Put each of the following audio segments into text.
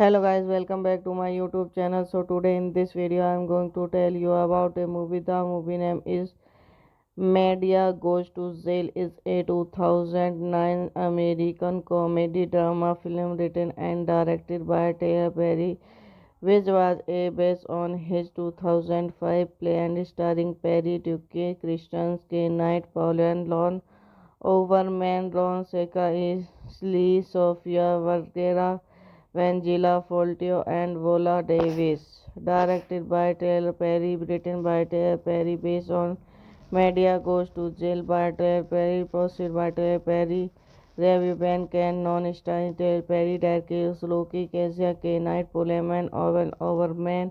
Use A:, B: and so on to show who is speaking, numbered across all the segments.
A: Hello guys, welcome back to my YouTube channel. So today in this video I am going to tell you about a movie. The movie name is Media Goes to Jail is a 2009 American comedy drama film written and directed by Tyler Perry, which was based on his 2005 play and starring Perry, Duke, Christian K. Knight, Pauline Lon, Overman, Ron Seca, Lee, Sofia Vergara, Vangela Foltio, and Vola Davis. Directed by Tyler Perry, written by Tyler Perry, based on Media Goes to Jail by Tyler Perry, produced by Tyler Perry, Review Ben Ken, Non-Starring Tyler Perry, Derek Loki, Kezia K. Knight, Pullman, Owen Overman,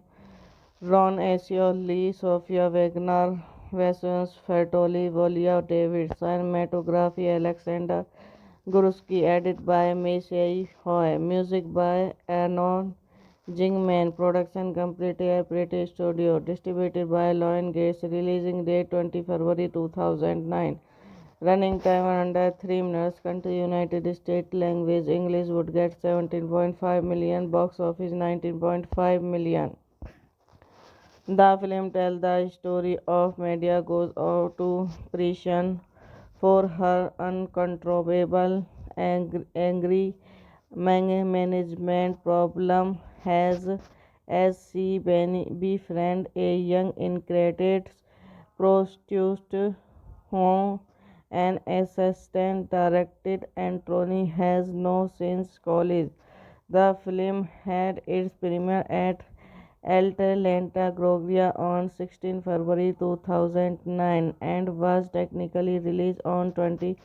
A: Ron Asio, Lee, Sofia Wagner, Vasons Fertoli, Volia David, cinematography Alexander Gursky, edit by Messiah Hoy, music by Anon Jingman, production completed at British Studio, distributed by Lion Gates, releasing date 20 February 2009. Running time under 3 minutes. Country United States. Language English. Would get 17.5 million. Box office 19.5 million. The film tells the story of Media goes out to prison for her uncontrollable angry management problem as she befriends a young incarcerated prostitute whom an assistant director Anthony has no since college. The film had its premiere at Atlanta, Georgia on 16 February 2009 and was technically released on 20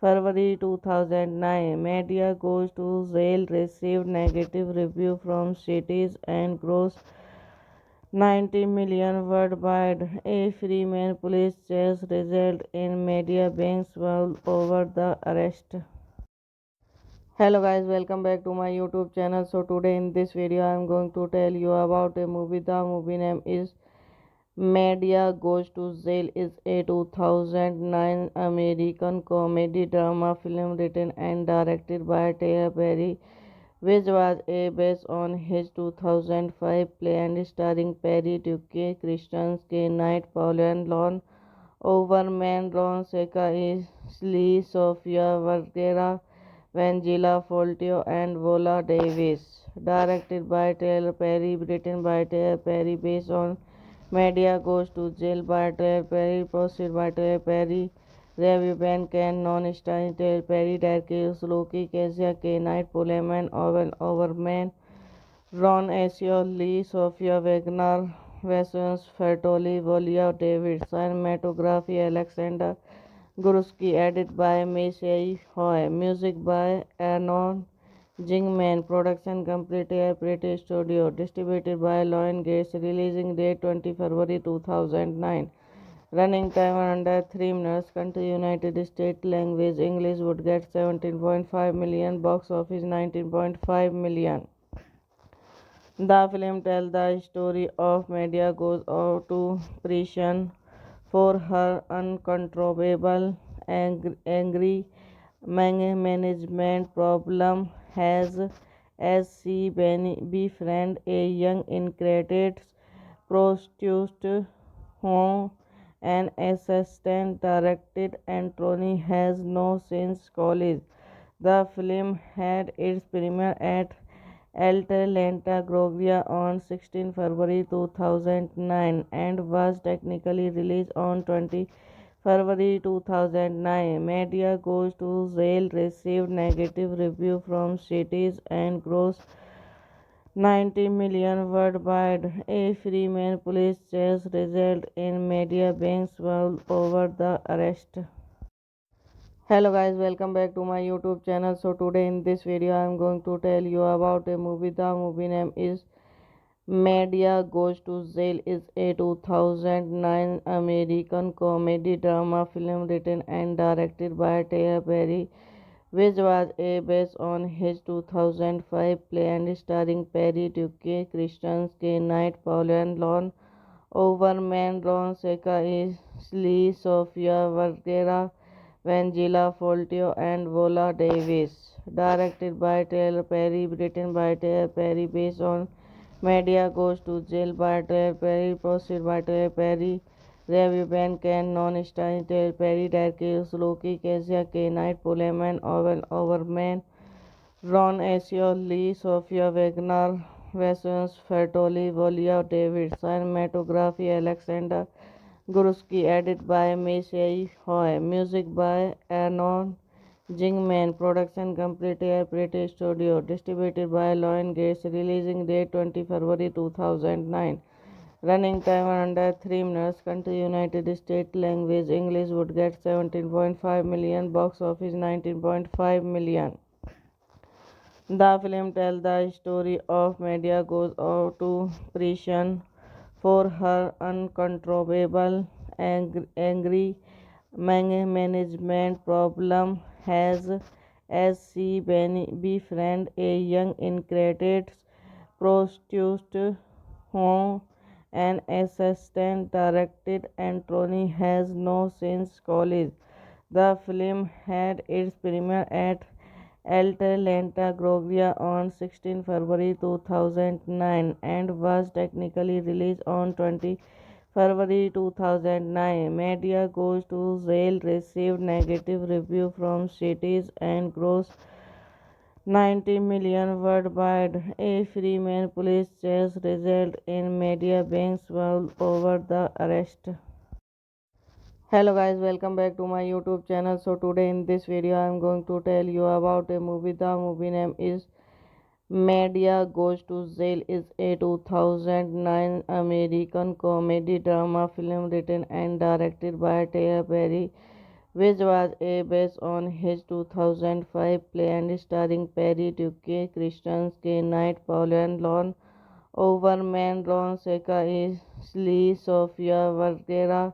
A: February 2009. Media Goes to Jail received negative reviews from critics and grossed 90 million worldwide. A Freeman police chase resulted in media being swallowed over the arrest. Hello guys, welcome back to my YouTube channel. So today in this video I am going to tell you about a movie. The movie name is Media Goes to Jail is a 2009 American comedy drama film written and directed by Tyler Perry, which was based on his 2005 play and starring Perry, Duke, Christian K. Knight, Pauline Lon, Overman, Ron Seca, Lee, Sofia Vergara, Vangela Foltio, and Vola Davis. Directed by Tyler Perry, written by Tyler Perry, based on Media Goes to Jail by Tyler Perry, produced by Tyler Perry, Review Ben Ken, Non-Starring Tyler Perry, Derek Loki, Kezia K. Knight, Pullman, Owen Overman, Ron Asio, Lee, Sofia Wagner, Vasons Fertoli, Volia David, cinematography Alexander Gursky, edit by Messiah Hoy, music by Anon Jingman, production completed at British Studio, distributed by Lion Gates, releasing date 20 February 2009. Running time under 3 minutes. Country United States. Language English. Would get 17.5 million. Box office 19.5 million. The film tells the story of Medea goes out to prison for her uncontrollable angry management problem as she befriends a young incarcerated prostitute whom an assistant director Anthony has no since college. The film had its premiere at Atlanta, Georgia on 16 February 2009 and was technically released on 20 February 2009. Media Goes to Jail received negative reviews from critics and grossed 90 million worldwide. A Freeman police chase resulted in media being swallowed over the arrest. Hello guys, welcome back to my YouTube channel. So today in this video I am going to tell you about a movie. The movie name is Media Goes to Jail is a 2009 American comedy drama film written and directed by Tyler Perry, which was based on his 2005 play and starring Perry, Duque, Christian K. Knight, Paul and Lon Overman, Ron Seca, Lee, Sofia Vergara, Vangela Foltio, and Vola Davis. Directed by Tyler Perry, written by Tyler Perry, based on Media Goes to Jail by Tyler Perry, posted by Tyler Perry, Review Ben Ken, non-starring Tyler Perry, Derek Loki, Kezia K. Knight, Pullman, Owen Overman, Ron Asio, Lee, Sofia Wagner, Vasons Fertoli, Volia David, cinematography Alexander Gursky, edited by Messiah Hoy, music by Arnon Jingman, production completed British Studio, distributed by Lion Gates, releasing date 20 February 2009. Running time under 3 minutes. Country United States. Language English. Would get 17.5 million. Box office 19.5 million. The film tells the story of Medea goes out to prison for her uncontrollable angry management problem as she befriends a young incarcerated prostitute whom an assistant director Anthony has no since college. The film had its premiere at Atlanta, Georgia on 16 February 2009 and was technically released on 20 February 2009. Media Goes to Jail received negative reviews from critics and grossed 90 million worldwide. A Freeman police chase resulted in media being swallowed over the arrest. Hello guys, welcome back to my YouTube channel. So today in this video I am going to tell you about a movie. The movie name is Media Goes to Jail is a 2009 American comedy drama film written and directed by Tyler Perry, which was based on his 2005 play and starring Perry, Duque, Christian K. Knight, Paul and Lon Overman, Ron Seca, Lee, Sofia Vergara,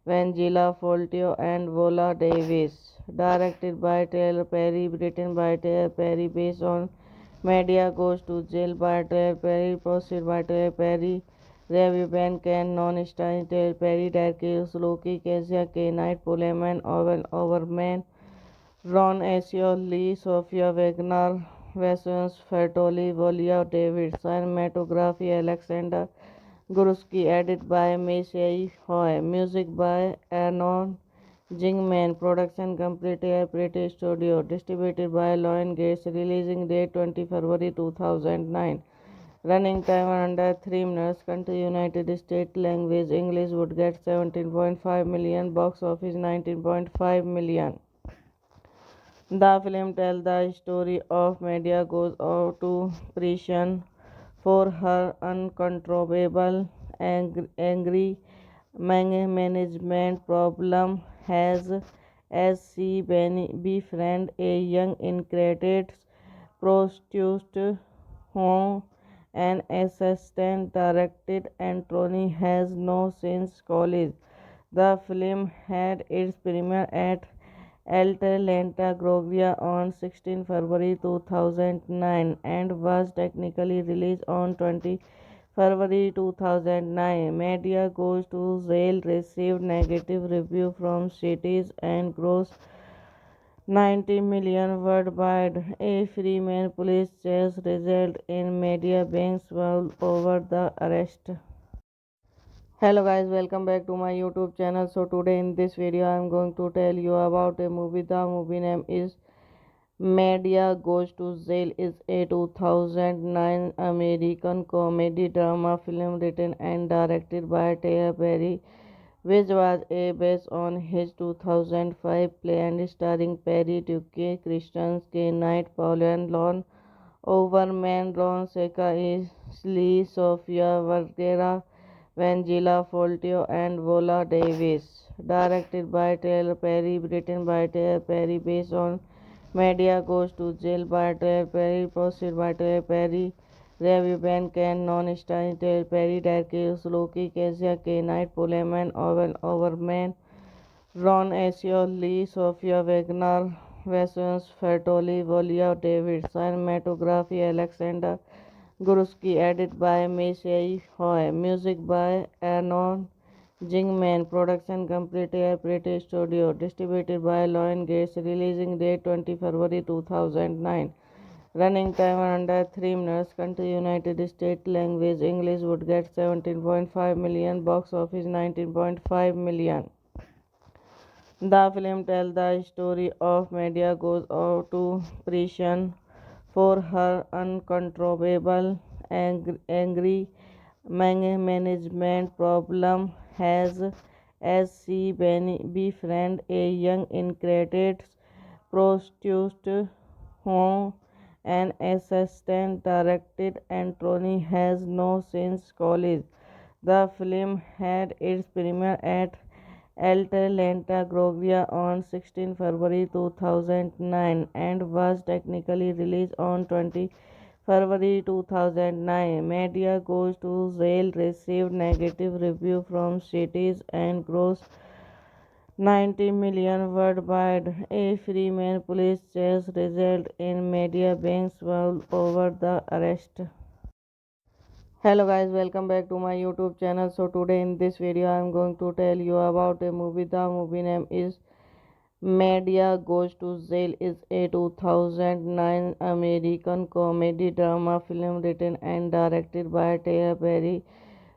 A: Vangela Foltio, and Vola Davis. Directed by Tyler Perry, written by Tyler Perry, based on Media Goes to Jail by Tyler Perry, posted by Tyler Perry, Review Ben Ken, non-starring Tyler Perry, Derek Loki, Kezia K. Knight, Pullman, Owen Overman, Ron Asio, Lee, Sofia Wagner, Vasons Fertoli, Volia David, cinematography Alexander Gursky, edited by Messiah Hoy, music by Arnon Jingman, production completed British Studio, distributed by Lion Gates, releasing date 20 February 2009. Running time under 3 minutes. Country United States. Language English. Would get 17.5 million. Box office 19.5 million. The film tells the story of Medea goes out to prison for her uncontrollable angry management problem as she befriends a young incarcerated prostitute whom an assistant director Anthony has no since college. The film had its premiere at Atlanta, Georgia on 16 February 2009 and was technically released on 20 February 2009. Media Goes to Jail received negative review from critics and grossed 90 million worldwide. A Freeman police chase resulted in media being swallowed over the arrest. Hello guys, welcome back to my YouTube channel. So today in this video I am going to tell you about a movie. The movie name is Media Goes to Jail is a 2009 American comedy drama film written and directed by Tyler Perry, which was a based on his 2005 play and starring Perry, Duke, Christian, K. Knight, Paul and Lon Overman, Ron Seca, Lee, Sofia Vergara, Vangela Foltio, and Vola Davis. Directed by Tyler Perry, written by Tyler Perry, based on Media Goes to Jail by Tyler Perry, posted by Tyler Perry, Review Ben Ken, non-starring Tyler Perry, Derek Loki, Kezia K. Knight, Pullman, Owen Overman, Ron Asio, Lee, Sofia Wagner, Vassons, Fertoli, Volia David, cinematography Alexander Gursky, edit by Messiah Hoy, music by Arnon Jingman, production completed at British Studio, distributed by Lion Gates, releasing date 20 February 2009. Running time under 3 minutes. Country United States. Language English. Would get 17.5 million. Box office 19.5 million. The film tells the story of Media goes out to prison for her uncontrollable angry management problem as she befriends a young incarcerated prostitute whom an assistant directed Anthony has no since college. The film had its premiere at Atlanta, Georgia on 16 February 2009 and was technically released on 20 February 2009. Media Goes to Jail received negative review from critics and grossed 90 million worldwide. A Freeman police chase resulted in media being swallowed over the arrest. Hello guys, welcome back to my YouTube channel. So today in this video I am going to tell you about a movie. The movie name is Media Goes to Jail is a 2009 American comedy drama film written and directed by Tyler Perry,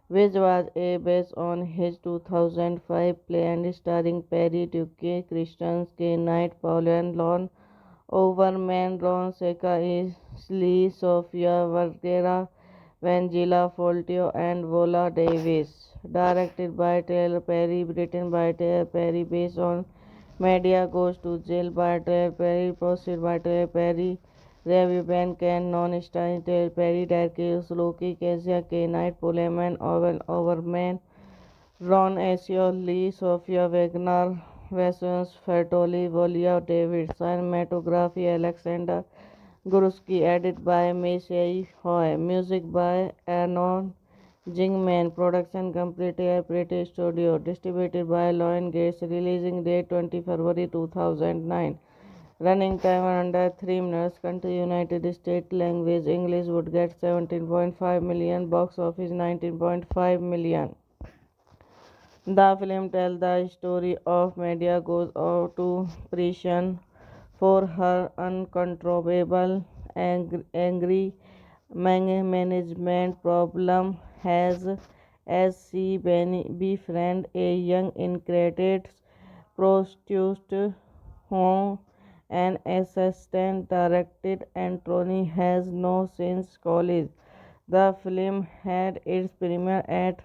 A: which was a based on his 2005 play and starring Perry, Duke, Christian, K. Knight, Paul and Lon Overman, Ron Seca, Lee, Sofia Vergara, Vangela Foltio, and Vola Davis. Directed by Tyler Perry, written by Tyler Perry, based on Media Goes to Jail by Tyler Perry, posted by Tyler Perry, Review Ben Ken, non-starring Tyler Perry, Derek Loki, Kezia K. Knight, Pullman, Owen Overman, Ron Asio, Lee, Sofia Wagner, Vassons, Fertoli, Volia David, cinematography Alexander Gursky, edit by Messiah Hoy, music by Arnon Jingman, production completed at British Studio, distributed by Lion Gates, releasing date 20 February 2009. Running time under 3 minutes. Country United States. Language English. Would get 17.5 million. Box office 19.5 million. The film tells the story of Media goes out to prison for her uncontrollable angry management problem as she befriends a young incarcerated prostitute whom an assistant directed Anthony has no since college. The film had its premiere at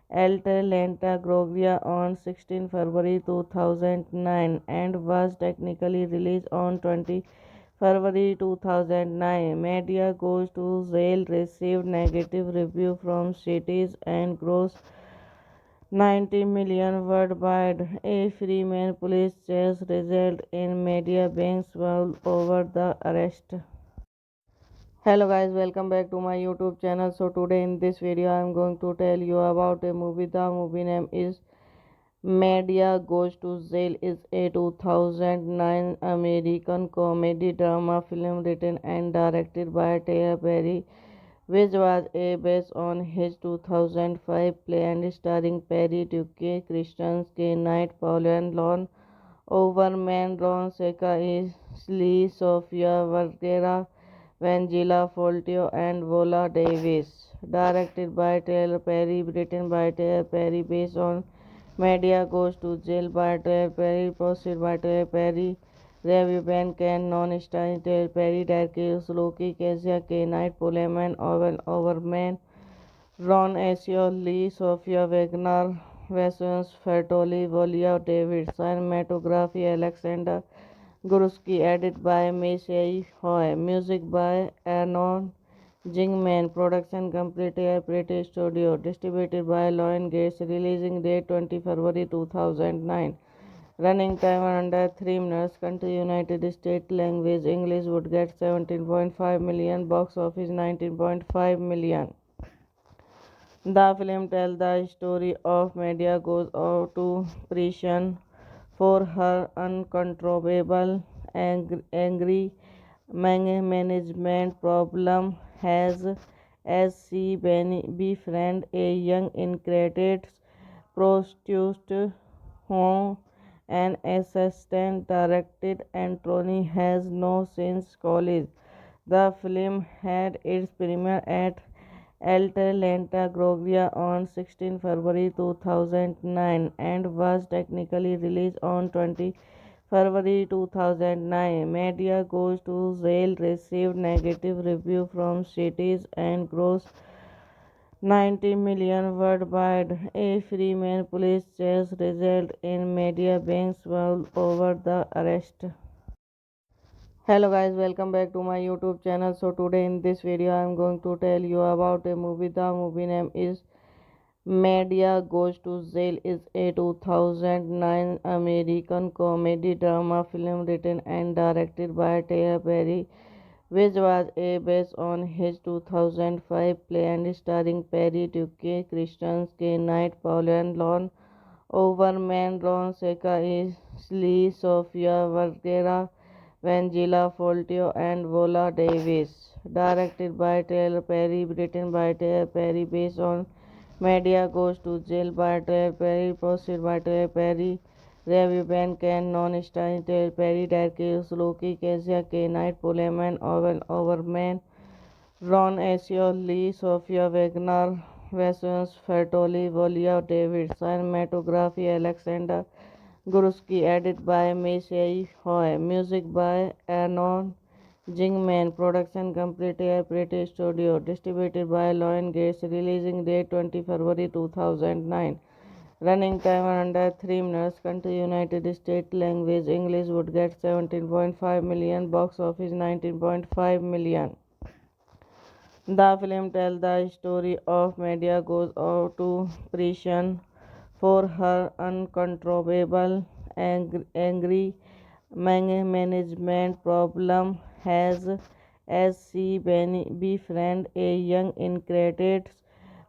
A: Atlanta, Georgia on 16 February 2009 and was technically released on 20 February 2009. Media Goes to Jail received negative review from critics and grossed 90 million worldwide. A Freeman police chase resulted in media being swallowed over the arrest. Hello guys, welcome back to my YouTube channel. So today in this video I am going to tell you about a movie. The movie name is Medea Goes to Jail is a 2009 American comedy drama film written and directed by Tyler Perry, which was based on his 2005 play and starring Perry, Duke, Christian Knight, Pauline Lon, Overman, Ron Seca, Lee, Sofia Vergara, Vangelia Foltio, and Viola Davis. Directed by Tyler Perry, written by Tyler Perry, based on Medea Goes to Jail by Tyler Perry, posted by Tyler Perry, Review Ben Ken, non-starring Tyler Perry, Derek Loki, Kezia K. Knight, Pullman, Owen Overman, Ron Asio, Lee, Sofia Wagner, Vasilius Fertoli, Volia David, cinematography Alexander Gursky, edit by Messiah Hoy, music by Arnon Jingman, production completed at British Studio, distributed by Lion Gates, releasing date 20 February 2009. Running time under 3 minutes. Country United States. Language English. Would get 17.5 million. Box office 19.5 million. The film tells the story of Medea goes out to prison for her uncontrollable angry management problem as she befriends a young incarcerated prostitute whom an assistant director Anthony has no since college. The film had its premiere at Atlanta, Georgia on 16 February 2009 and was technically released on 20 February 2009. Medea Goes to Jail received negative reviews from critics and grossed 90 million worldwide. A Freeman police chase resulted in Medea being swallowed over the arrest. Hello guys, welcome back to my YouTube channel. So today in this video I am going to tell you about a movie. The movie name is Medea Goes to Jail is a 2009 American comedy drama film written and directed by Tyler Perry, which was based on his 2005 play and starring Perry, Duke, Christian Knight, Pauline Lon, Overman, Ron Seca, Lee, Sofia Vergara, Vangelia Foltio, and Viola Davis. Directed by Tyler Perry, written by Tyler Perry, based on Medea Goes to Jail by Tyler Perry, posted by Tyler Perry, Review Ben Ken, non-starring Tyler Perry, Derek Loki, Kezia K. Knight, Pullman, Owen Overman, Ron Asio, Lee, Sofia Wagner, Vasilius Fertoli, Volia David, cinematography Alexander Gursky, edit by Messiah Hoy, music by Arnon Jingman, production completed at British Studio, distributed by Lion Gates, releasing date 20 February 2009. Running time under 3 minutes. Country United States. Language English. Would get 17.5 million. Box office 19.5 million. The film tells the story of Medea goes out to prison for her uncontrollable angry management problem as she befriends a young incarcerated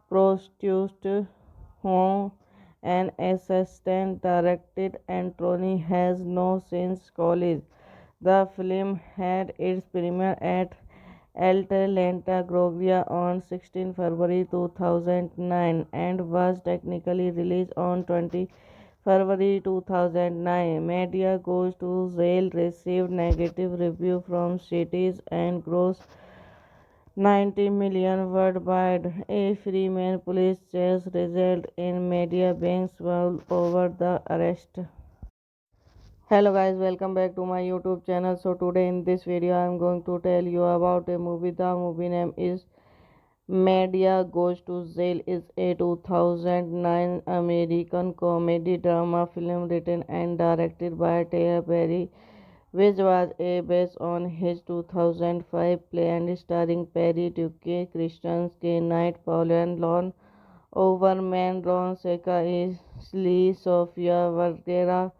A: prostitute whom an assistant director Anthony has no since college. The film had its premiere at Atlanta, Georgia on 16 February 2009 and was technically released on 20 February 2009. Medea Goes to Jail received negative reviews from critics and grossed 90 million worldwide. A Freeman police chase resulted in Medea being swallowed over the arrest. Hello guys, welcome back to my YouTube channel. So today in this video I am going to tell you about a movie. The movie name is Medea Goes to Jail is a 2009 American comedy drama film written and directed by Tyler Perry, which was based on his 2005 play and starring Perry, Duke, Christian Knight, Pauline Lon, Overman, Ron Seca, Lee, Sofia Vergara,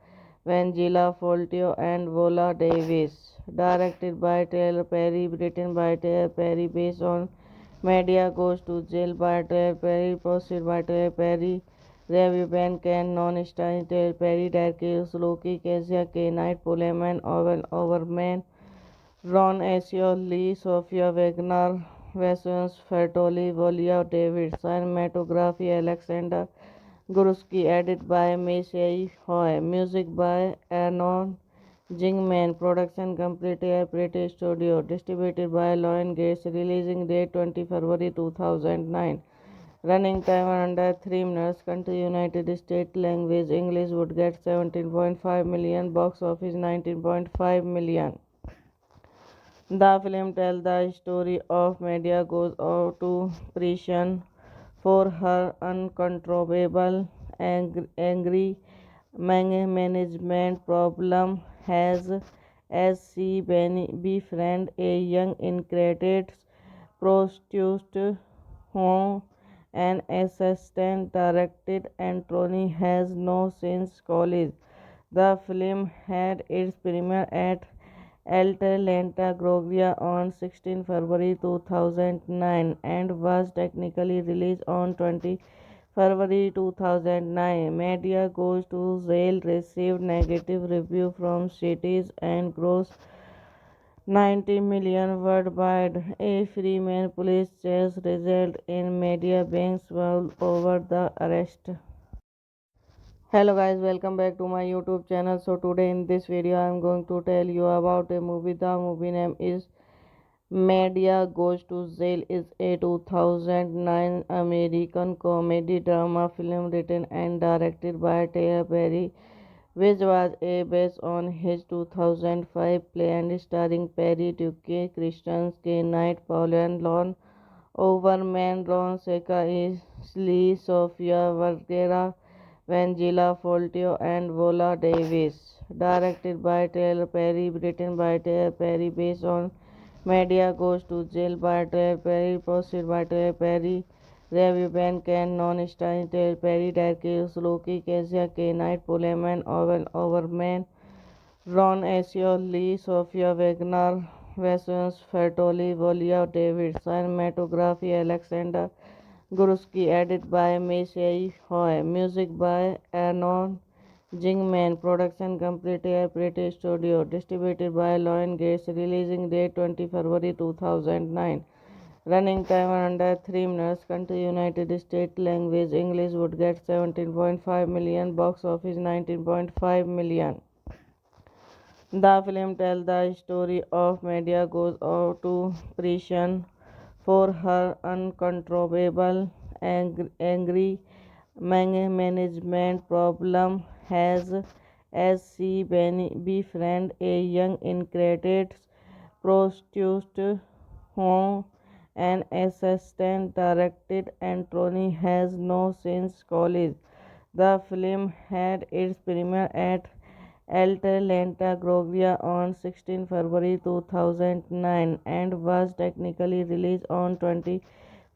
A: Vangelia Foltio, and Viola Davis. Directed by Tyler Perry, written by Tyler Perry, based on Medea Goes to Jail by Tyler Perry, posted by Tyler Perry, Review Ben Ken Non-Starring Tail Perry Darkes Loki Kezia K Knight Poleman Owen Overman Ron Asio Lee Sofia Wagner Vassons Fertoli Volia David Cinematography Alexander Guruski edit by Meisei Hoy music by Arnon Jingman production completed British Studio distributed by Lion Gates releasing date 20 February 2009 running time under 3 minutes country United States language English would get 17.5 million box office 19.5 million. The film tells the story of Medea goes out to prison for her uncontrollable angry management problem has as she befriends a young incarcerated prostitute whom an assistant director Anthony has no since college. The film had its premiere at Atlanta, Georgia on 16 February 2009 and was technically released on 20 February 2009. Media Goes to Jail received negative reviews from critics and grossed 90 million worldwide. A Freeman police chase resulted in media being swallowed over the arrest. Hello guys, welcome back to my YouTube channel. So today in this video I am going to tell you about a movie. The movie name is Media Goes to Jail is a 2009 American comedy drama film written and directed by Tyler Perry, which was based on his 2005 play and starring Perry, Duke, Christian, K. Knight, Paul and Lon Overman, Ron Seca, Lee, Sofia Vergara, Vangela Foltio, and Vola Davis. Directed by Tyler Perry, written by Tyler Perry, based on Media Goes to Jail by Tyler Perry, posted by Tyler Perry. Review Ben Ken Non-Starring Tyler Perry, Darkes Loki, Kezia K. Knight, Poleman, Owen Overman, Ron Asio Lee, Sofia Wagner, Vassons Fertoli, Volia David, Cinematography Alexander Guruski, edit by Meisei Hoy, music by Arnon Jingman, production completed British Studio, distributed by Lion Gates, releasing date 20 February 2009. Running time under 3 minutes, country United States language English would get 17.5 million, box office 19.5 million. The film tells the story of Medea goes out to prison for her uncontrollable angry management problem has as she befriends a young incarcerated prostitute whom an assistant director Anthony has no since college. The film had its premiere at Atlanta, Georgia on 16 February 2009 and was technically released on 20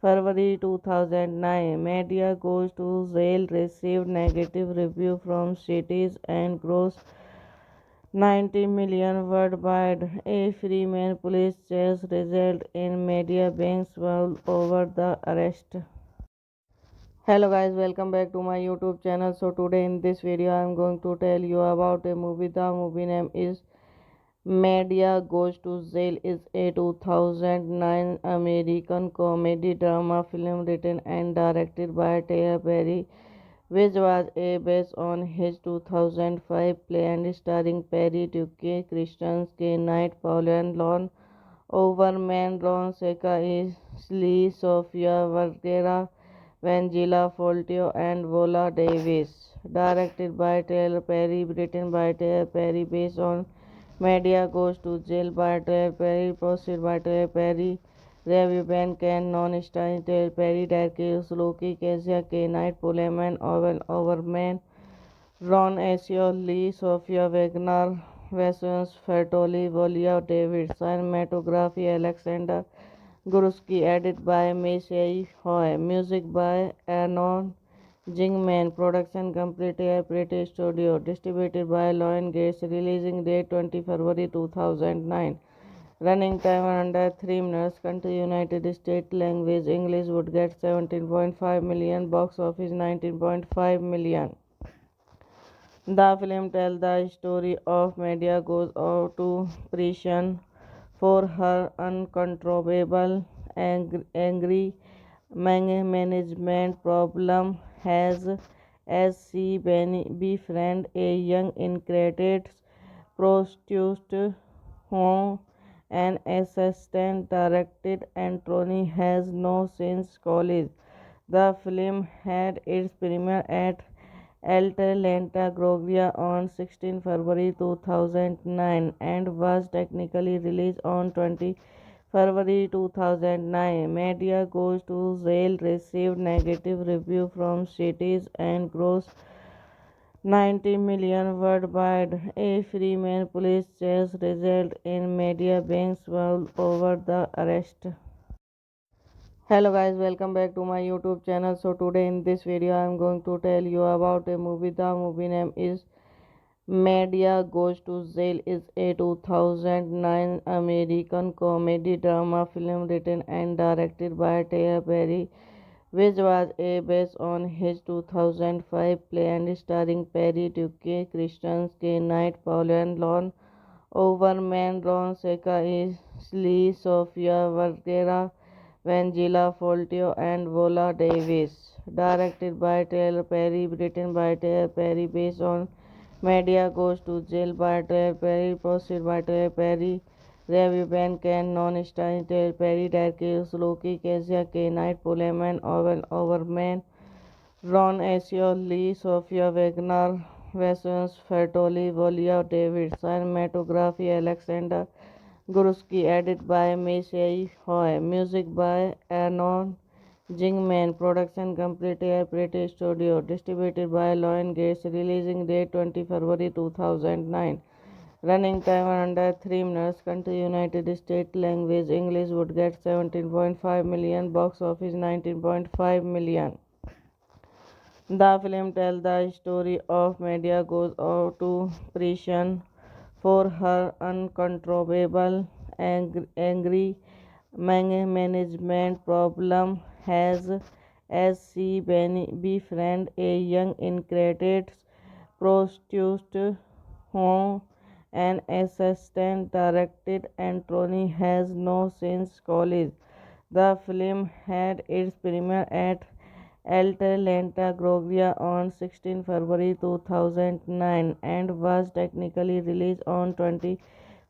A: February 2009. Media Goes to Jail received negative reviews from critics and grossed 90 million worldwide. A Freeman police chase resulted in media being swallowed over the arrest. Hello guys, welcome back to my YouTube channel. So today in this video I am going to tell you about a movie. The movie name is Media Goes to Jail is a 2009 American comedy drama film written and directed by Tyler Perry, which was based on his 2005 play and starring Perry, Duke, Christian, K. Knight, Paul and Lon Overman, Ron Seca, Lee, Sofia Vergara, Vangela Foltio, and Vola Davis. Directed by Tyler Perry, written by Tyler Perry, based on Media Goes to Jail by Tyler Perry, posted by Tyler Perry. Review Ben Ken Non-Starring Tyler Perry, Darkes Loki, Kezia K. Knight, Poleman, Owen Overman, Ron Asio Lee, Sofia Wagner, Vassons Fertoli, Volia David, Cinematography Alexander Guruski, edit by Meisei Hoy, music by Arnon Jingman, production completed British Studio, distributed by Lion Gates, releasing date 20 February 2009. Running time under 3 minutes. Country United States. Language English. Would get 17.5 million. Box office 19.5 million. The film tells the story of Medea goes out to prison for her uncontrollable angry management problem as she befriends a young incarcerated prostitute whom an assistant directed Anthony has no since college. The film had its premiere at Atlanta, Georgia on 16 February 2009 and was technically released on 20 February 2009. Media Goes to Jail received negative review from critics and grossed 90 million worldwide. A Freeman police chase resulted in media being swallowed over the arrest. Hello guys, welcome back to my YouTube channel. So today in this video I am going to tell you about a movie. The movie name is Media Goes to Jail is a 2009 American comedy drama film written and directed by Tyler Perry, which was a based on his 2005 play and starring Perry, Duke, Christian, K. Knight, Paul and Lon Overman, Ron Seca, Lee, Sofia Vergara, Vangela Foltio, and Vola Davis. Directed by Tyler Perry, written by Tyler Perry, based on Media Goes to Jail by Tyler Perry, posted by Tyler Perry, Review Ben Ken, Non-Starring Tyler Perry, Derek Loki, Kezia K. Knight, Pullman, Owen Overman, Ron Asio, Lee, Sofia Wagner, Vassons, Fertoli, Volia David, cinematography Alexander Gursky, edit by Messiah Hoy, music by Anon Jingman, production complete at British Studio, distributed by Lion Gates, releasing date 20 February 2009. Running time under 3 minutes. Country United States. Language English. Would get 17.5 million. Box office 19.5 million. The film tells the story of Medea goes out to prison for her uncontrollable angry management problem as she befriends a young incarcerated prostitute whom an assistant directed Anthony has no since college. The film had its premiere at Atlanta, Georgia on 16 February 2009 and was technically released on 20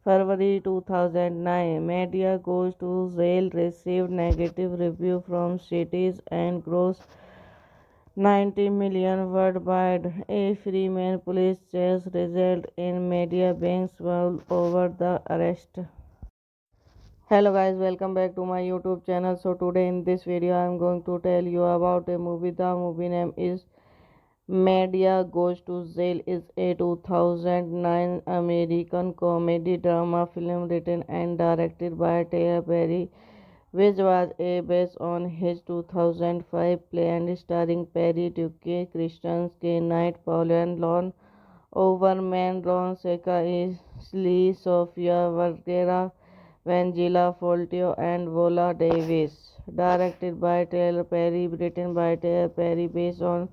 A: February 2009. Media Goes to Jail received negative review from critics and grossed 90 million worldwide. A Freeman police chase resulted in media being swallowed over the arrest. Hello guys, welcome back to my YouTube channel. So today in this video I am going to tell you about a movie. The movie name is Media Goes to Jail is a 2009 American comedy drama film written and directed by Tyler Perry, which was a based on his 2005 play and starring Perry, Duke, Christian, K. Knight, Paul and Lon Overman, Ron Seca, Lee, Sofia Vergara, Vangela Foltio, and Vola Davis. Directed by Tyler Perry, written by Tyler Perry, based on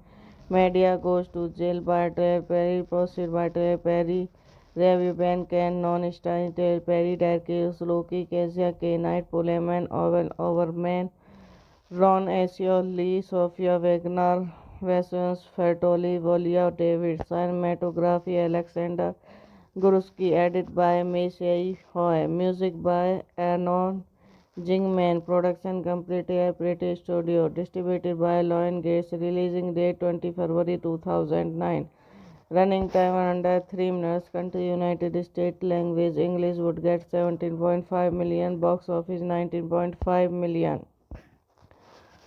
A: Media Goes to Jail by Tyler Perry, posted by Tyler Perry, Review Ben Ken, Non-Starring Tyler Perry, Derek Loki, Kezia K. Knight, Pullman, Owen Overman, Ron Asio, Lee, Sofia Wagner, Vassons, Fertoli, Volia David, cinematography Alexander Gursky, edit by Messiah Hoy, music by Anon Jingman, production complete at British Studio, distributed by Lion Gates, releasing date 20 February 2009. Running time under 3 minutes. Country United States. Language English. Would get 17.5 million. Box office 19.5 million.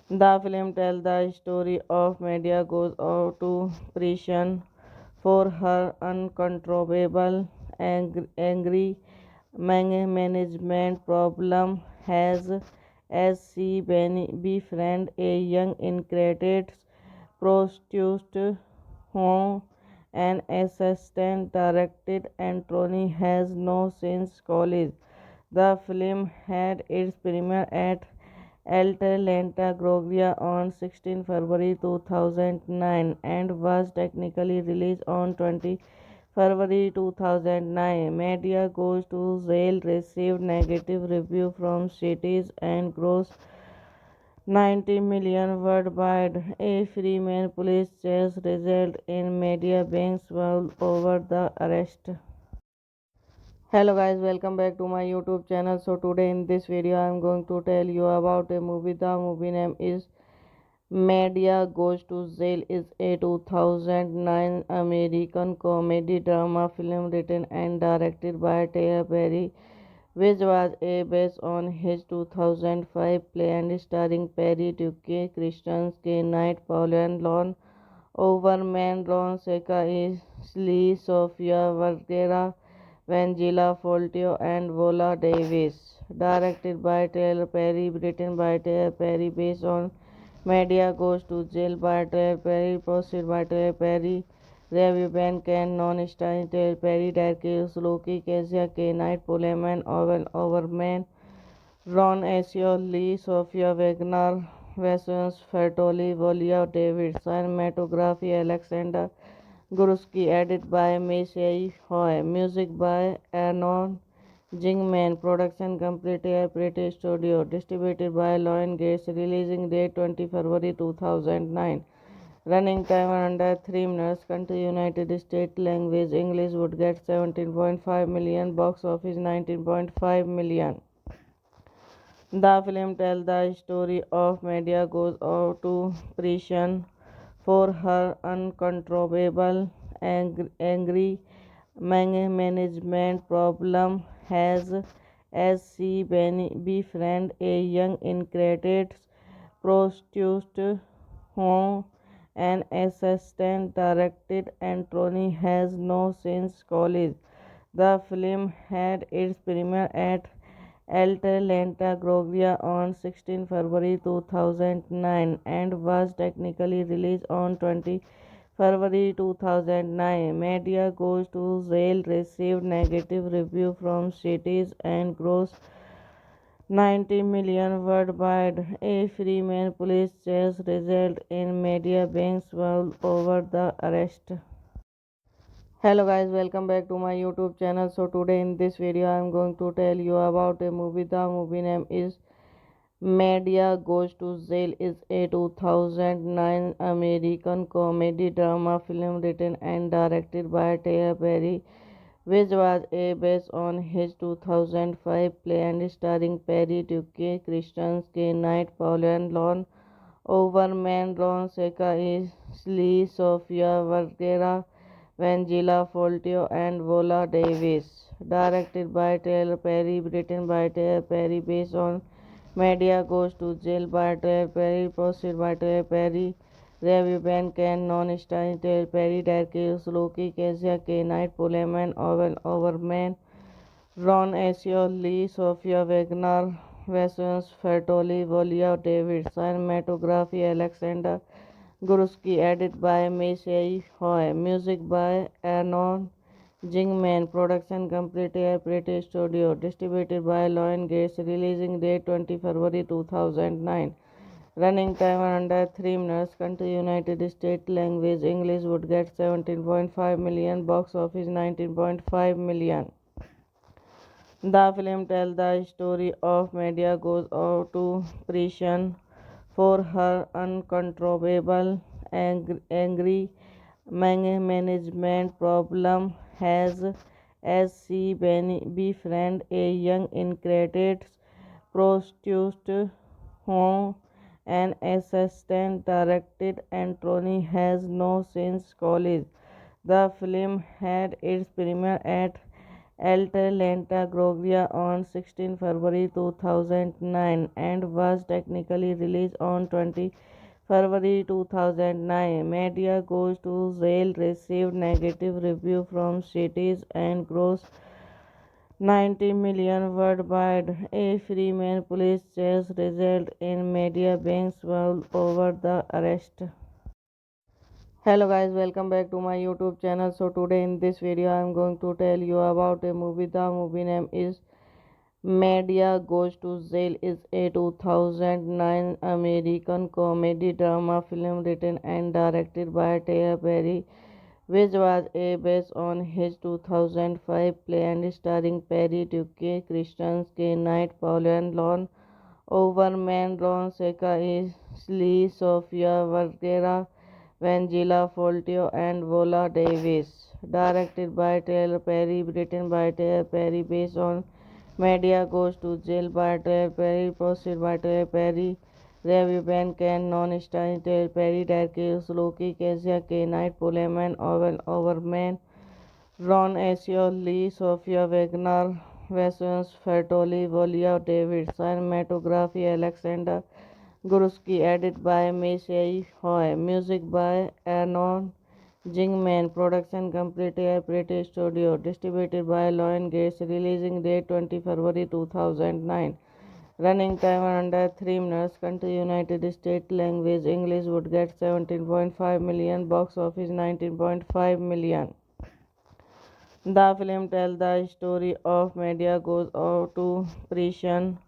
A: The film tells the story of Medea goes out to prison for her uncontrollable angry management problem as she befriends a young incarcerated prostitute whom an assistant directed Anthony has no since college. The film had its premiere at Atlanta, Georgia on 16 February 2009 and was technically released on 20 February 2009. Media Goes to Jail received negative review from critics and grossed 90 million worldwide. A Freeman police chase resulted in media being swallowed over the arrest. Hello guys, welcome back to my YouTube channel. So today in this video I am going to tell you about a movie. The movie name is Media Goes to Jail is a 2009 American comedy drama film written and directed by Tyler Perry, which was based on his 2005 play and starring Perry, Duke, Christian, K. Knight, Paul and Lon Overman, Ron Seca, Lee, Sofia Vergara, Vangela Foltio, and Vola Davis. Directed by Tyler Perry, written by Tyler Perry, based on Media Goes to Jail by Tyler Perry, produced by Tyler Perry, Review Ben Ken, non-starring Tyler Perry, Derek Loki, Kezia K. Knight, Pullman, Owen Overman, Ron Asio, Lee, Sofia Wagner, Vassons, Fertoli, Volia David, cinematography Alexander Gursky, edit by Messiah Hoy, music by Arnon Jingman, production completed at British Studio, distributed by Lion Gates, releasing date 20 February 2009. Running time under 3 minutes. Country United States. Language English. Would get 17.5 million. Box office 19.5 million. The film tells the story of Media goes out to prison for her uncontrollable angry management problem has as she befriends a young incarcerated prostitute whom an assistant directed Anthony has no since college. The film had its premiere at Atlanta, Georgia on 16 February 2009 and was technically released on 20 February 2009. Media Goes to Jail received negative review from critics and grossed 90 million worldwide. A Freeman police chase resulted in media being swallowed over the arrest. Hello guys, welcome back to my YouTube channel. So today in this video I am going to tell you about a movie. The movie name is Media Goes to Jail is a 2009 American comedy drama film written and directed by Tyler Perry, which was based on his 2005 play and starring Perry, Duke, Christian, K. Knight, Paul and Lon Overman, Ron Seca, Lee, Sofia Vergara, Vangela Foltio, and Vola Davis. Directed by Tyler Perry, written by Tyler Perry, based on Media Goes to Jail by Tyler Perry, produced by Tyler Perry, Review Ben Ken, non-starring Tyler Perry, Derek Loki, Kezia K. Knight, Pullman, Owen Overman, Ron Asio, Lee, Sofia Wagner, Vassons, Fertoli, Volia David, cinematography Alexander Gursky, edit by Messiah Hoy, music by Arnon Jingman, production completed at British Studio, distributed by Lion Gates, releasing date 20 February 2009. Running time under 3 minutes. Country United States. Language English. Would get 17.5 million. Box office 19.5 million. The film tells the story of Media goes out to prison for her uncontrollable angry management problem has as she befriends a young incarcerated prostitute whom an assistant directed Anthony has no since college. The film had its premiere at Atlanta, Georgia on 16 February 2009 and was technically released on 20 February 2009. Media Goes to Jail received negative review from critics and grossed 90 million worldwide. A Freeman police chase resulted in media being swallowed over the arrest. Hello guys, welcome back to my YouTube channel. So today in this video I am going to tell you about a movie. The movie name is Media Goes to Jail is a 2009 American comedy drama film written and directed by Tyler Perry, which was based on his 2005 play and starring Perry, Duque, Christian, K. Knight, Paul and Lon Overman, Ron Seca, Lee, Sofia Vergara, Vangela Foltio, and Vola Davis. Directed by Tyler Perry, written by Tyler Perry, based on Media Goes to Jail by Tyler Perry, posted by Tyler Perry, Review Ben Ken, Non-Starring Tyler Perry, Derek Loki, Kezia K. Knight, Pullman, Owen Overman, Ron Asio, Lee, Sofia Wagner, Vassos Fertoli, Volia David, cinematography Alexander Gursky, edit by Messiah Hoy, music by Arnon Jingman, production completed at British Studio, distributed by Lion Gates, releasing date 20 February 2009. Running time under 3 minutes. Country United States. Language English. Would get 17.5 million. Box office 19.5 million. The film tells the story of Medea goes out to prison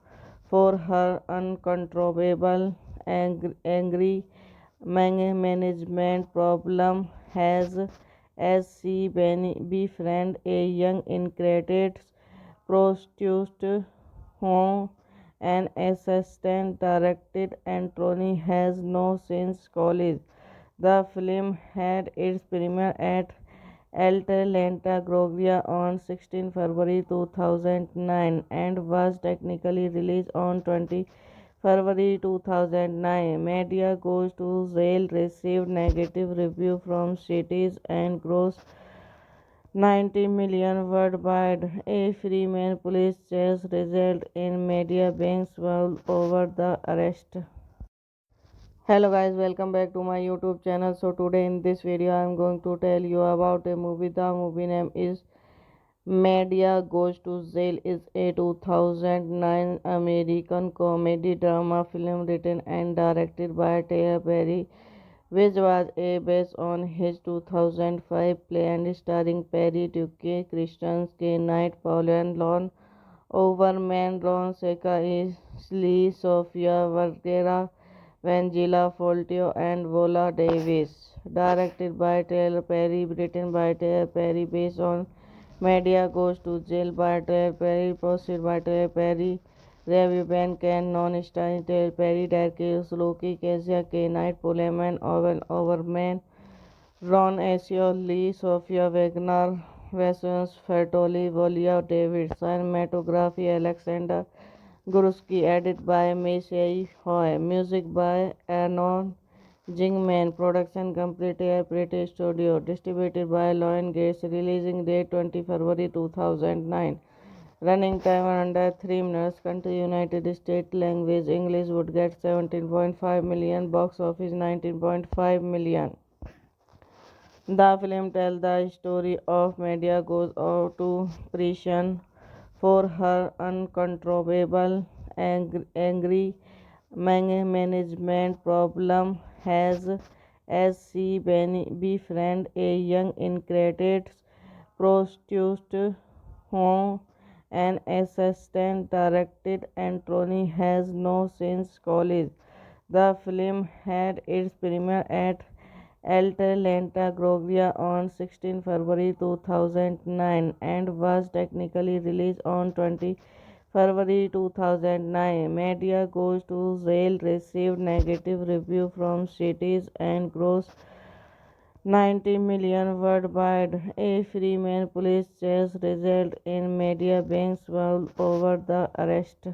A: for her uncontrollable angry management problem as she befriends a young incarcerated prostitute whom an assistant director Anthony has no since college. The film had its premiere at Atlanta, Georgia on 16 February 2009 and was technically released on 20 February 2009. Media Goes to Jail received negative reviews from critics and grossed 90 million worldwide. A Freeman police chase resulted in media being swallowed over the arrest. Hello guys, welcome back to my YouTube channel. So today in this video I am going to tell you about a movie. The movie name is Media Goes to Jail is a 2009 American comedy drama film written and directed by Tyler Perry, which was based on his 2005 play and starring Perry, Duque, Christian, K. Knight, Paul and Lon Overman, Ron Seca, Lee, Sofia Vergara, Vangela Foltio, and Vola Davis. Directed by Tyler Perry, written by Tyler Perry, based on Media Goes to Jail by Tyler Perry, posted by Tyler Perry, Review Ben Ken, Non-Starring Tyler Perry, Derek Loki, Kezia K. Knight, Pullman, Owen Overman, Ron Asio, Lee, Sofia Wagner, Vassos Fertoli, Volia David, cinematography Alexander Gursky, edit by Messiah Hoy, music by Arnon Jingman, production completed at British Studio, distributed by Lion Gates, releasing date 20 February 2009. Running time under 3 minutes. Country United States. Language English. Would get 17.5 million. Box office 19.5 million. The film tells the story of Medea goes out to prison for her uncontrollable angry management problem as she befriends a young incarcerated prostitute whom an assistant director Anthony has no since college. The film had its premiere at Atlanta, Georgia on 16 February 2009 and was technically released on 20 February 2009. Media Goes to Jail received negative reviews from critics and grossed 90 million worldwide. A Freeman police chase resulted in media being swallowed over the arrest.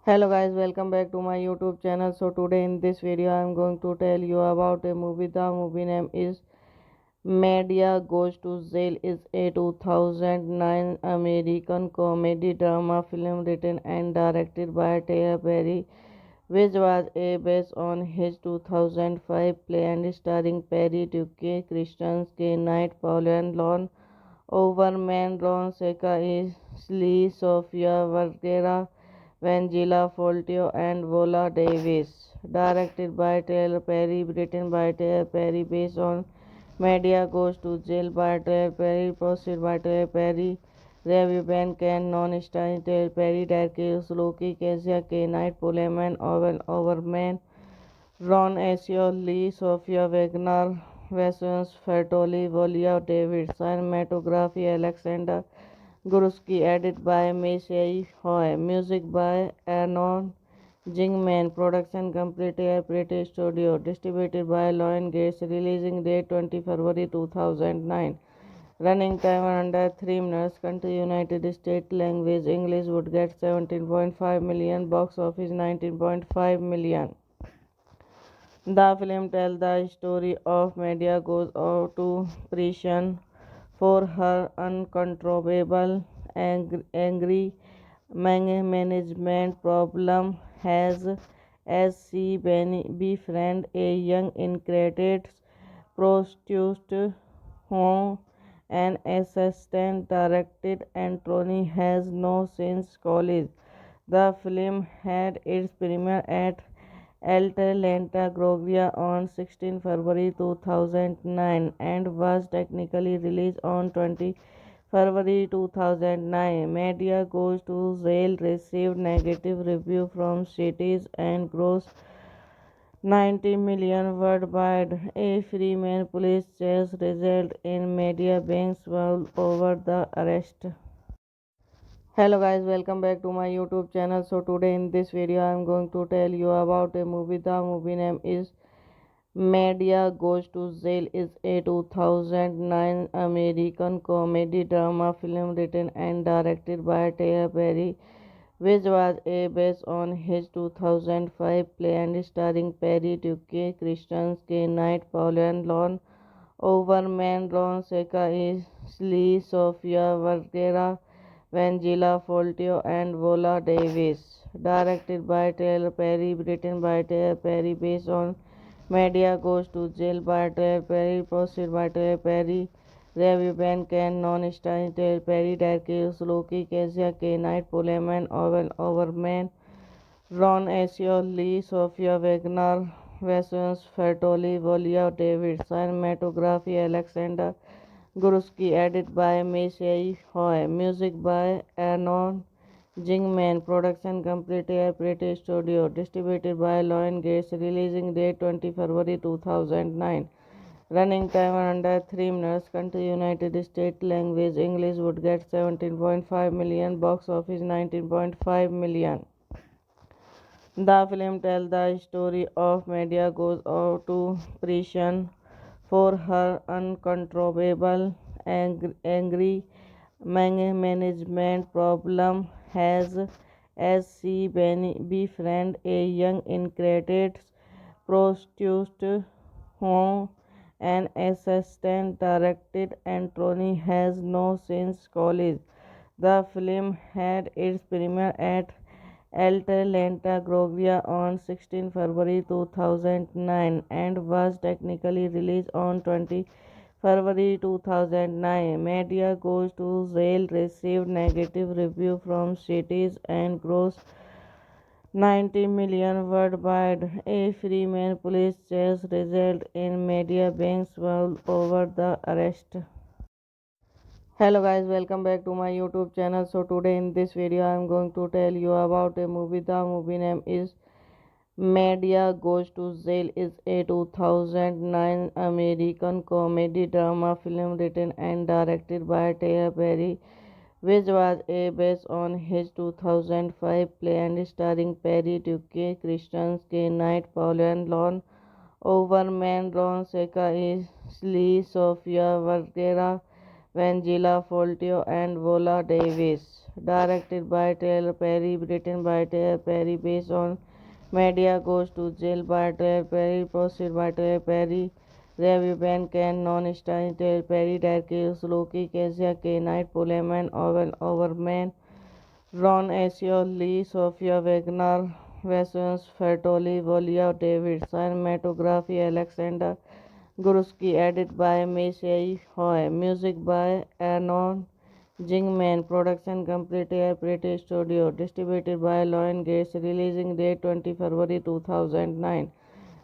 A: Hello guys, welcome back to my YouTube channel. So today in this video I am going to tell you about a movie. The movie name is Media Goes to Jail is a 2009 American comedy drama film written and directed by Tyler Perry, which was based on his 2005 play and starring Perry, Duque, Christian, K. Knight, Paul and Lon Overman, Ron Seca, Lee, Sofia Vergara, Vangela Foltio, and Vola Davis. Directed by Tyler Perry, written by Tyler Perry, based on Media Goes to Jail by Tyler Perry, posted by Tyler Perry, Review Ben Ken Non-Stein Perry Darkes Loki Kezia K Knight Pullman Owen Overman Ron Asio Lee Sofia Wagner Vassons Fertoli Volia David Cinematography Alexander Guruski edit by Meisei Hoy Music by Arnon Jingman Production completed British Studio distributed by Lion Gates releasing date 20 February 2009 running time under 3 minutes country United States language English would get 17.5 million box office 19.5 million. The film tells the story of Medea goes out to prison for her uncontrollable angry management problem has as she befriends a young incarcerated prostitute whom an assistant directed Anthony has no since college. The film had its premiere at Atlanta, Georgia on 16 February 2009 and was technically released on 20 February 2009. Media Goes to Jail received negative reviews from critics and grossed 90 million worldwide. A Freeman police chase resulted in media being swallowed over the arrest. Hello guys, welcome back to my YouTube channel. So today in this video I am going to tell you about a movie. The movie name is Media Goes to Jail is a 2009 American comedy drama film written and directed by Tyler Perry, which was a based on his 2005 play and starring Perry, Duke, Christian, K. Knight, Paul and Lon Overman, Ron Seca, Lee, Sofia Vergara, Vangela Foltio, and Vola Davis. Directed by Tyler Perry, written by Tyler Perry, based on Media Goes to Jail by Tyler Perry, posted by Tyler Perry. Review Ben Ken Non-Stein Tyler Perry, Darkes Loki Kezia K Knight Pullman Owen Overman Ron Asio Lee Sofia Wagner Vassons Fertoli Volia David Cinematography Alexander Guruski edit by Meisei Hoy Music by Arnon Jingman Production completed British Studio distributed by Lion Gates releasing date 20 February 2009 running time under 3 minutes country United States language English would get 17.5 million box office 19.5 million. The film tells the story of Medea goes out to prison for her uncontrollable angry management problem has as she befriends a young incarcerated prostitute whom an assistant directed Anthony has no since college. The film had its premiere at Atlanta, Georgia on 16 February 2009 and was technically released on 20 February 2009. Media Goes to Jail received negative reviews from critics and grossed 90 million worldwide. A Freeman police chase resulted in media being swallowed over the arrest. Hello guys, welcome back to my YouTube channel. So today in this video I am going to tell you about a movie. The movie name is Media Goes to Jail is a 2009 American comedy drama film written and directed by Tyler Perry, which was a based on his 2005 play and starring Perry, Duke, Christian, K. Knight, Paul and Lon Overman, Ron Seca, Lee, Sofia Vergara, Vangela Foltio, and Vola Davis. Directed by Tyler Perry, written by Tyler Perry, based on Media Goes to Jail by Tyler Perry, posted by Tyler Perry. Review Ben Ken Non-Stein Tyler Perry, Darkes Loki Kezia K Knight Pullman Owen Overman Ron Asio Lee Sofia Wagner Vassons Fertoli Volia David Cinematography Alexander Guruski edit by Meisei Hoy Music by Arnon Jingman Production completed British Studio distributed by Lion Gates releasing date 20 February 2009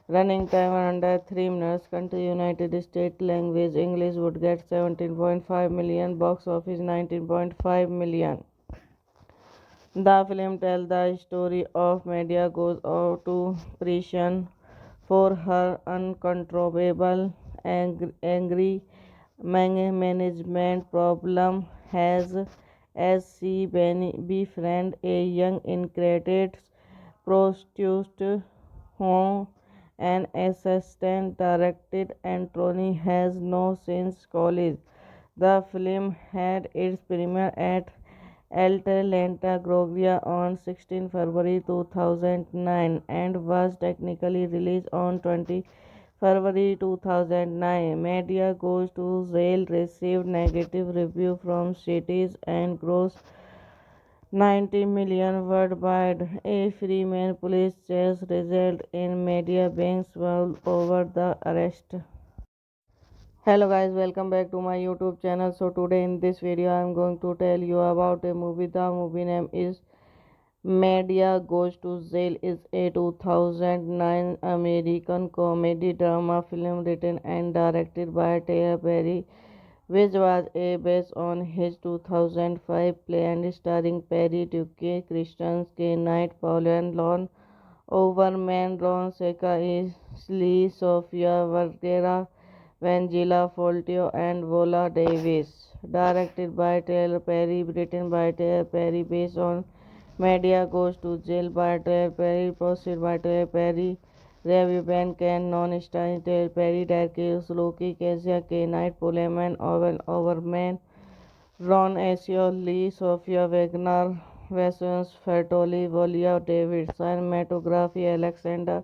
A: Running time under 3 minutes. Country United States. Language English. Would get 17.5 million. Box office 19.5 million. The film tells the story of Medea goes out to prison for her uncontrollable angry management problem as she befriends a young incarcerated prostitute whom an assistant director Anthony has no since college. The film had its premiere at Atlanta, Georgia on 16 February 2009 and was technically released on 20 February 2009. Media Goes to Jail received negative review from critics and grossed 90 million worldwide. A Freeman police chase resulted in media being swallowed over the arrest. Hello guys, welcome back to my YouTube channel. So today in this video I am going to tell you about a movie. The movie name is Media Goes to Jail is a 2009 American comedy drama film written and directed by Tyler Perry, which was based on his 2005 play and starring Perry, Duque, Christian K. Knight, Pauline Lon, Overman, Ron Seca, Lee, Sofia Vergara, Vangela Foltio, and Vola Davis. Directed by Tyler Perry, written by Tyler Perry, based on Media Goes to Jail by Tyler Perry, posted by Tyler Perry, Review Ben Ken, Non-Starring Tyler Perry, Dacus, Loki, Kezia, K. Knight, Pullman, Owen, Overman, Ron Asio, Lee, Sofia Wagner, Vasons, Fertoli, Volia, David, cinematography, Alexander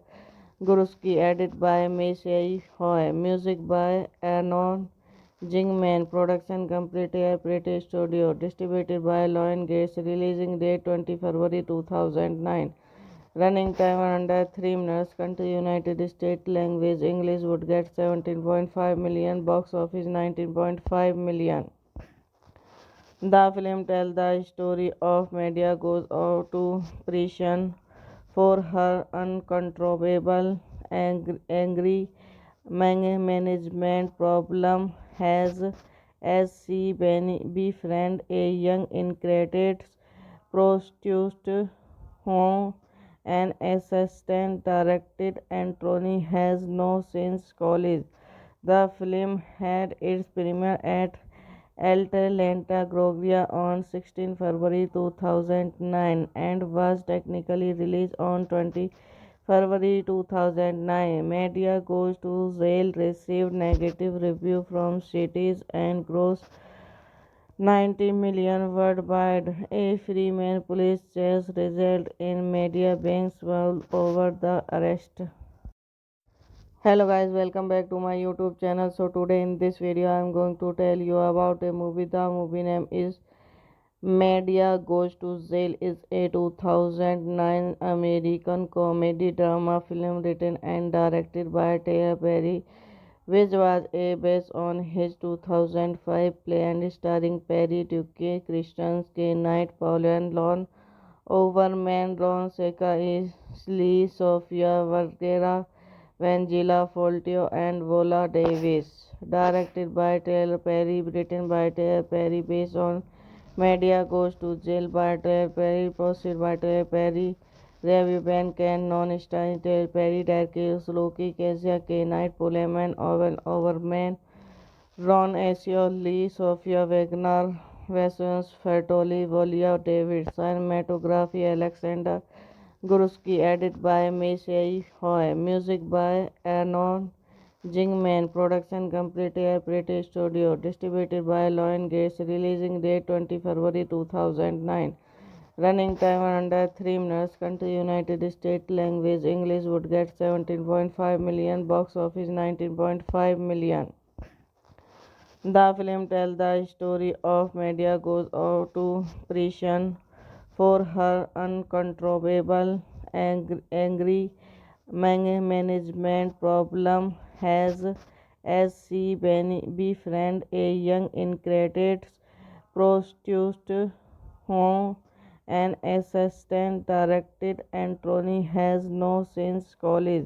A: Gursky, edit by Messiah Hoy, music by Anon Jingman, production complete at British Studio, distributed by Lion Gates, releasing date 20 February 2009. Running time under 3 minutes. Country United States. Language English. Would get 17.5 million. Box office 19.5 million. The film tells the story of Medea goes out to prison for her uncontrollable angry management problem as she befriends a young incarcerated prostitute whom an assistant director Anthony has no since college. The film had its premiere at Atlanta, Georgia on 16 February 2009 and was technically released on 20 February 2009. Media Goes to Jail received negative review from critics and grossed 90 million worldwide. A Freeman police chase resulted in media being swallowed over the arrest. Hello guys, welcome back to my YouTube channel. So today in this video I am going to tell you about a movie. The movie name is Media Goes to Jail is a 2009 American comedy drama film written and directed by Tyler Perry, which was based on his 2005 play and starring Perry, Duque, Christian K. Knight, Pauline Lon, Overman, Ron Seca, Lee, Sofia Vergara, Vangela Foltio, and Vola Davis. Directed by Tyler Perry, written by Tyler Perry, based on Media Goes to Jail by Tyler Perry, posted by Tyler Perry, Review Ben Ken, Non-Starring Tyler Perry, Dacus, Loki, Kezia, K. Knight, Pullman, Owen, Overman, Ron Asio, Lee, Sofia Wagner, Vasons, Fertoli, Volia, David, cinematography, Alexander Gursky, edit by Messiah Hoy, music by Anon Jingman, production complete at British Studio, distributed by Lion Gates, releasing date 20 February 2009. Running time under 3 minutes. Country United States. Language English. Would get 17.5 million. Box office 19.5 million. The film tells the story of Medea goes out to prison for her uncontrollable angry management problem as she befriends a young incarcerated prostitute whom an assistant director Anthony has no since college.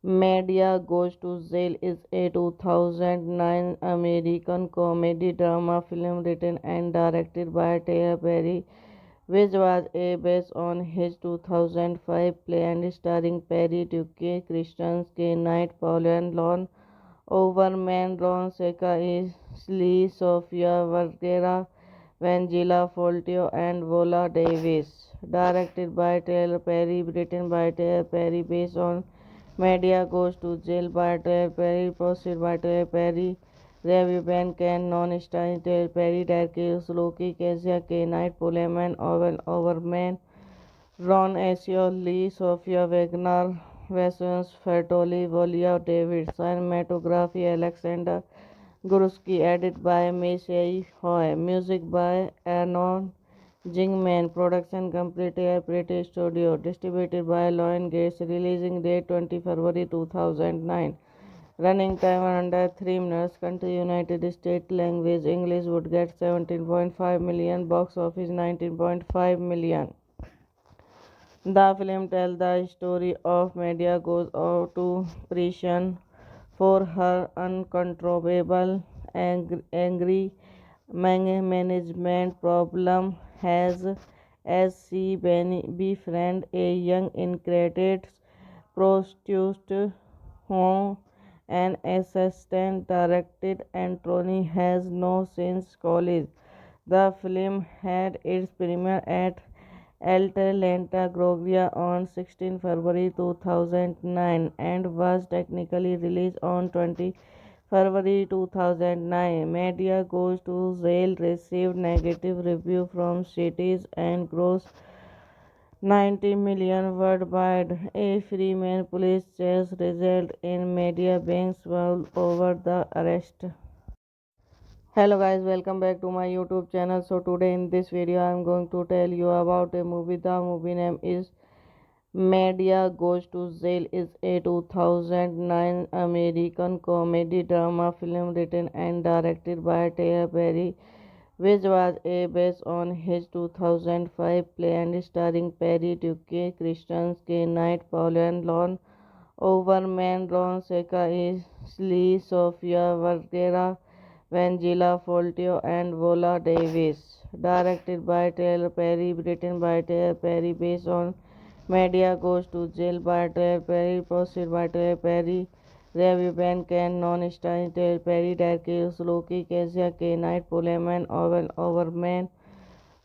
A: Media Goes to Jail is a 2009 American comedy drama film written and directed by Tyler Perry, which was based on his 2005 play and starring Perry, Duque, Christian K. Knight, Paul and Lon Overman, Ron Seca, Lee, Sofia Vergara, Vangelis Foltio, and Viola Davis. Directed by Tyler Perry, written by Tyler Perry, based on Media Goes to Jail by Tyler Perry, posted by Tyler Perry, Review Ben Can, Non-starring Tyler Perry, Derek Loki, Kezia K. Knight, Pullman, Owen Overman, Ron Asio, Lee, Sofia Wagner, Vasons Fertoli, Volia David, cinematography Alexander Gursky, edit by Messiah Hoy, music by Arnon Jingman, production completed British Studio, distributed by Lion Gates, releasing date 20 February 2009. Running time under 3 minutes. Country United States. Language English. Would get 17.5 million. Box office 19.5 million. The film tells the story of Media goes out to prison for her uncontrollable angry management problem as she befriends a young incarcerated prostitute whom an assistant director Anthony has no since college. The film had its premiere at Atlanta, Georgia on 16 February 2009 and was technically released on 20 February 2009. Media Goes to Jail received negative reviews from critics and grossed 90 million worldwide. A Freeman police chase resulted in media being swallowed over the arrest. Hello guys, welcome back to my YouTube channel. So today in this video I am going to tell you about a movie. The movie name is Media Goes to Jail is a 2009 American comedy drama film written and directed by Tyler Perry, which was based on his 2005 play and starring Perry, Duke, Christian K. Knight, Paul and Lon Overman, Ron Seca, Lee, Sofia Vergara, Vangela Foltio, and Vola Davis. Directed by Tyler Perry, written by Tyler Perry, based on Media Goes to Jail by Tyler Perry, posted by Tyler Perry, Review Ben Ken, Non-Starring Tyler Perry, Derek Loki, Kezia K. Knight, Pullman, Owen Overman,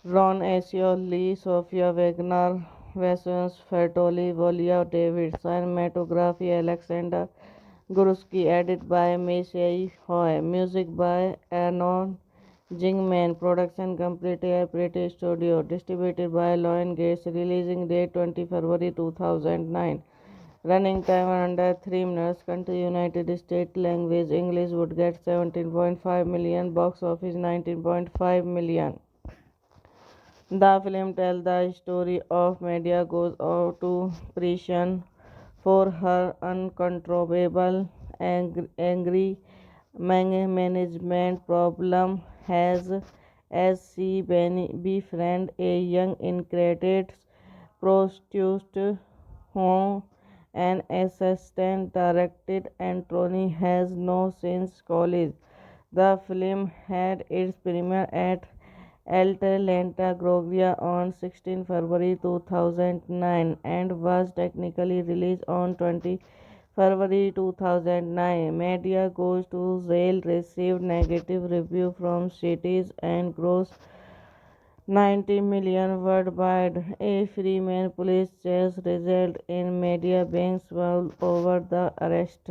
A: Ron Asio, Lee, Sofia Wagner, Vasens Fertoli, Volia David, cinematography Alexander Gursky, edit by Messiah Hoy, music by Anon Jingman, production completed at British Studio, distributed by Lion Gates, releasing date 20 February 2009. Running time under 3 minutes. Country United States. Language English. Would get 17.5 million. Box office 19.5 million. The film tells the story of Media goes out to prison for her uncontrollable angry management problem as she befriends a young incarcerated prostitute whom an assistant directed Anthony has no since college. The film had its premiere at Atlanta, Georgia on 16 February 2009 and was technically released on 20 February 2009. Media Goes to Jail received negative review from critics and grossed 90 million worldwide. A Freeman police chase resulted in media being swallowed over the arrest.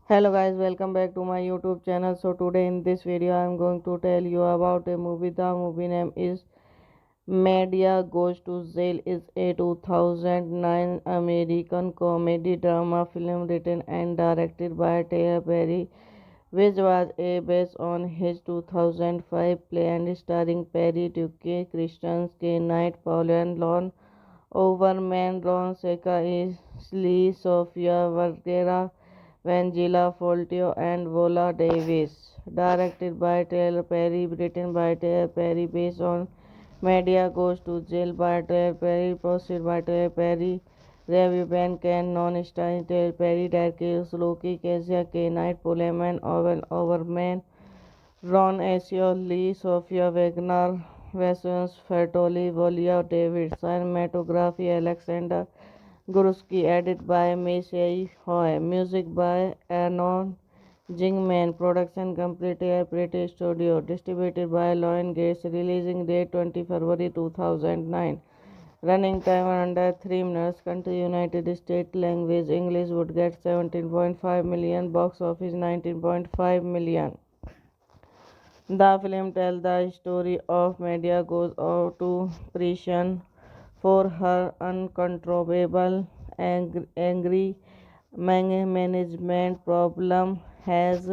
A: Hello guys, welcome back to my YouTube channel. So today in this video I am going to tell you about a movie. The movie name is Media Goes to Jail is a 2009 American comedy drama film written and directed by Tyler Perry, which was based on his 2005 play and starring Perry, Duke, Christian K. Knight, Paul and Lon Overman, Ron Seca, Lee, Sofia Vergara, Vangela Foltio, and Vola Davis. Directed by Tyler Perry, written by Tyler Perry, based on Media Goes to Jail by Tyler Perry, posted by Tyler Perry, Review Ben Ken, Non-Starring Tyler Perry, Derek Loki, Kezia K. Knight, Pullman, Owen Overman, Ron Asio, Lee, Sofia Wagner, Vasens Fertoli, Volia David, cinematography Alexander Gursky, edit by Messiah Hoy, music by Anon Jingman, production completed at British Studio, distributed by Lion Gates, releasing date 20 February 2009. Running time under 3 minutes. Country United States. Language English. Would get 17.5 million. Box office 19.5 million. The film tells the story of Media goes out to prison for her uncontrollable angry management problem as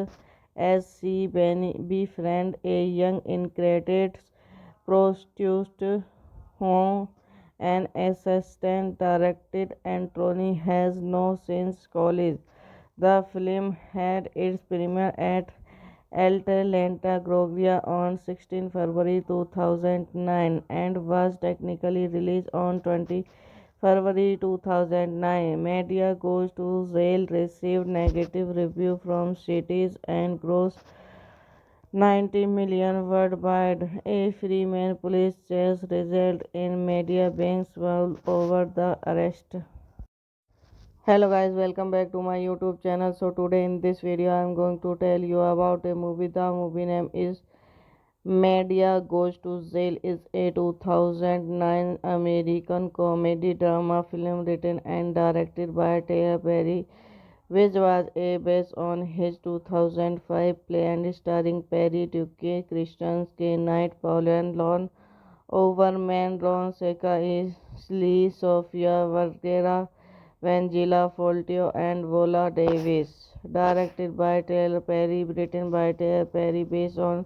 A: she befriends a young incarcerated prostitute whom an assistant directed Anthony has no since college. The film had its premiere at Atlanta, Georgia on 16 February 2009 and was technically released on 20 February 2009. Media Goes to Jail received negative review from critics and grossed 90 million worldwide. A Freeman police chase resulted in media being swallowed over the arrest. Hello guys, welcome back to my YouTube channel. So today in this video I am going to tell you about a movie. The movie name is Media Goes to Jail is a 2009 American comedy drama film written and directed by Tyler Perry, which was based on his 2005 play and starring Perry, Duke, Christian K. Knight, Paul and Lon Overman, Ron Seca, Lee, Sofia Vergara, Vangela Foltio, and Vola Davis. Directed by Tyler Perry, written by Tyler Perry, based on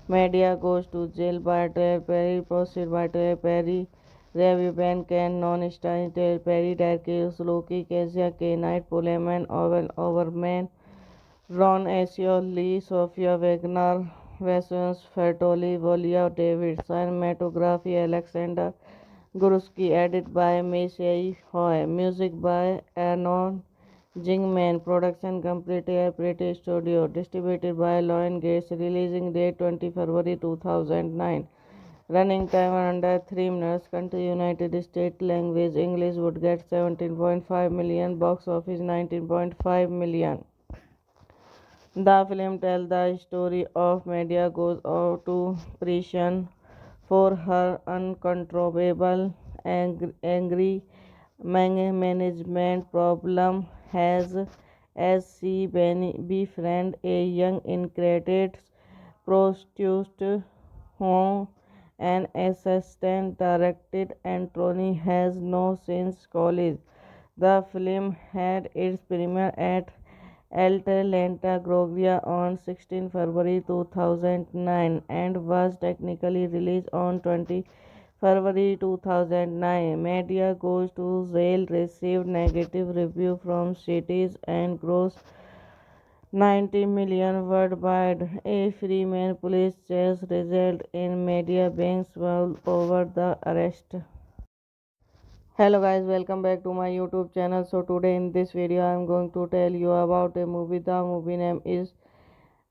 A: Media Goes to Jail by Tyler Perry, posted by Tyler Perry, Revuban, Ken, Non-Stein, Perry, Darkes, Loki, Kezia, K. Knight, Pullman, Owen, Overman, Ron Asio, Lee, Sofia Wagner, Vasons, Fertoli, Volia, David, cinematography, Alexander Guruski, edit by Messiah Hoy, music by Anon Jingman, production completed at British Studio, distributed by Lion Gates, releasing date 20 February 2009. Running time under 3 minutes. Country United States. Language English. Would get 17.5 million. Box office 19.5 million. The film tells the story of Medea goes out to prison for her uncontrollable angry management problem as she befriends a young incarcerated prostitute whom an assistant director Anthony has no since college. The film had its premiere at Atlanta, Georgia on 16 February 2009 and was technically released on 20 February 2009. Media Goes to Jail received negative review from critics and grossed 90 million worldwide. A Freeman police chase resulted in media being swallowed over the arrest. Hello guys, welcome back to my YouTube channel. So today in this video I am going to tell you about a movie. The movie name is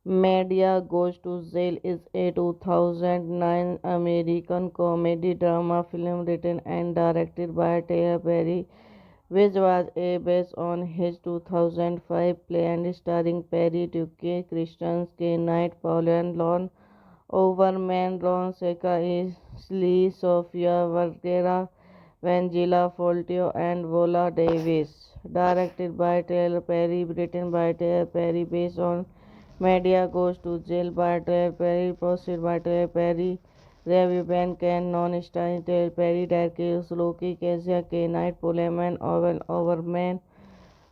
A: Media Goes to Jail is a 2009 American comedy drama film written and directed by Tyler Perry, which was based on his 2005 play and starring Perry, Duke, Christian, K. Knight, Pauline Lon, Overman, Ron Seca, Lee, Sofia Vergara, Vangela Foltio, and Vola Davis. Directed by Tyler Perry, written by Tyler Perry, based on Media Goes to Jail by Tyler Perry, posted by Tyler Perry, Review Ben Ken, Non-Stein, Tyler Perry, Darkes, Loki, Kezia, K. Knight, Pullman, Owen, Overman,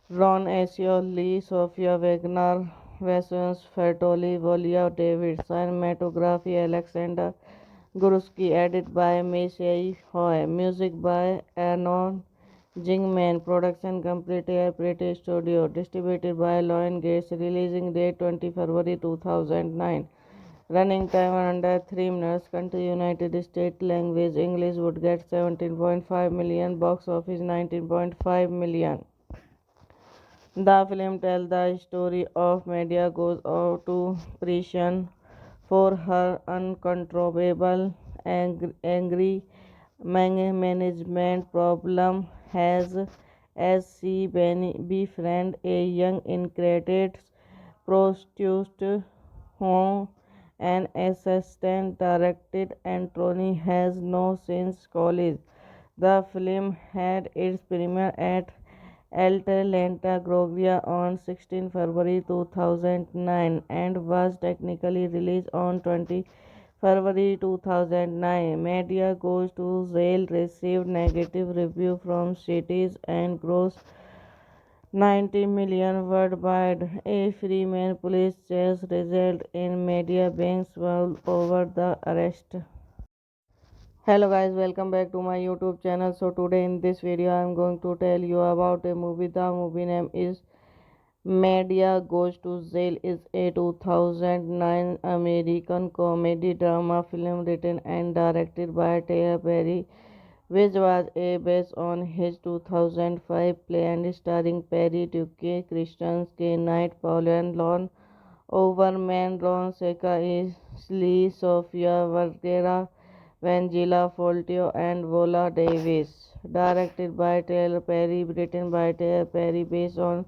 A: Ron Asio, Lee, Sofia Wagner, Vasons, Fertoli, Volia, David, cinematography, Alexander Guruski, edit by Messiah Hoy, music by Anon Jingman, production completed at British Studio, distributed by Lion Gates, releasing date 20 February 2009. Running time under 3 minutes. Country United States. Language English. Would get 17.5 million. Box office 19.5 million. The film tells the story of Medea goes out to prison for her uncontrollable angry management problem as she befriends a young incarcerated prostitute whom an assistant director Anthony has no since college. The film had its premiere at Atlanta, Georgia on 16 February 2009 and was technically released on 20 February 2009. Media Goes to Jail received negative review from critics and grossed 90 million worldwide. A Freeman police chase resulted in media being swallowed over the arrest. Hello guys, welcome back to my YouTube channel. So today in this video I am going to tell you about a movie. The movie name is Media Goes to Jail is a 2009 American comedy drama film written and directed by Tyler Perry, which was based on his 2005 play and starring Perry, Duke, Christian, K. Knight, Pauline Lon, Overman, Ron Seca, Lee, Sofia Vergara, Vangela Foltio, and Vola Davis. Directed by Tyler Perry, written by Tyler Perry, based on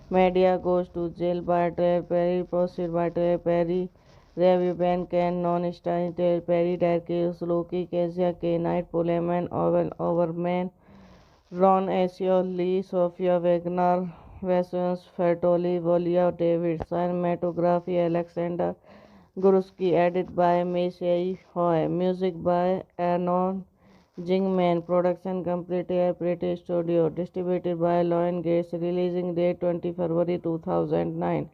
A: Media Goes to Jail by Tyler Perry, posted by Tyler Perry, Review Ben Ken, Non-Stein, Tyler Perry, Darkes, Loki, Kezia, K. Knight, Pullman, Owen, Overman, Ron Asio, Lee, Sofia Wagner, Vasons, Fertoli, Volia, David, cinematography, Alexander Guruski, edit by Messiah Hoy, music by Anon Jingman, production completed at British Studio, distributed by Lion Gates, releasing date 20 February 2009.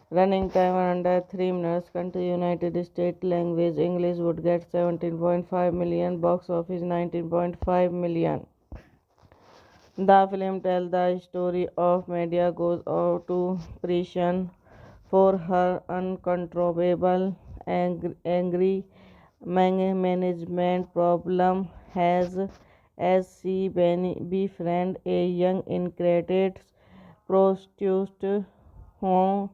A: Running time under 3 minutes. Country United States. Language English would get 17.5 million. Box office 19.5 million. The film tells the story of Medea goes out to prison for her uncontrollable angry management problem as she befriends a young incarcerated prostitute whom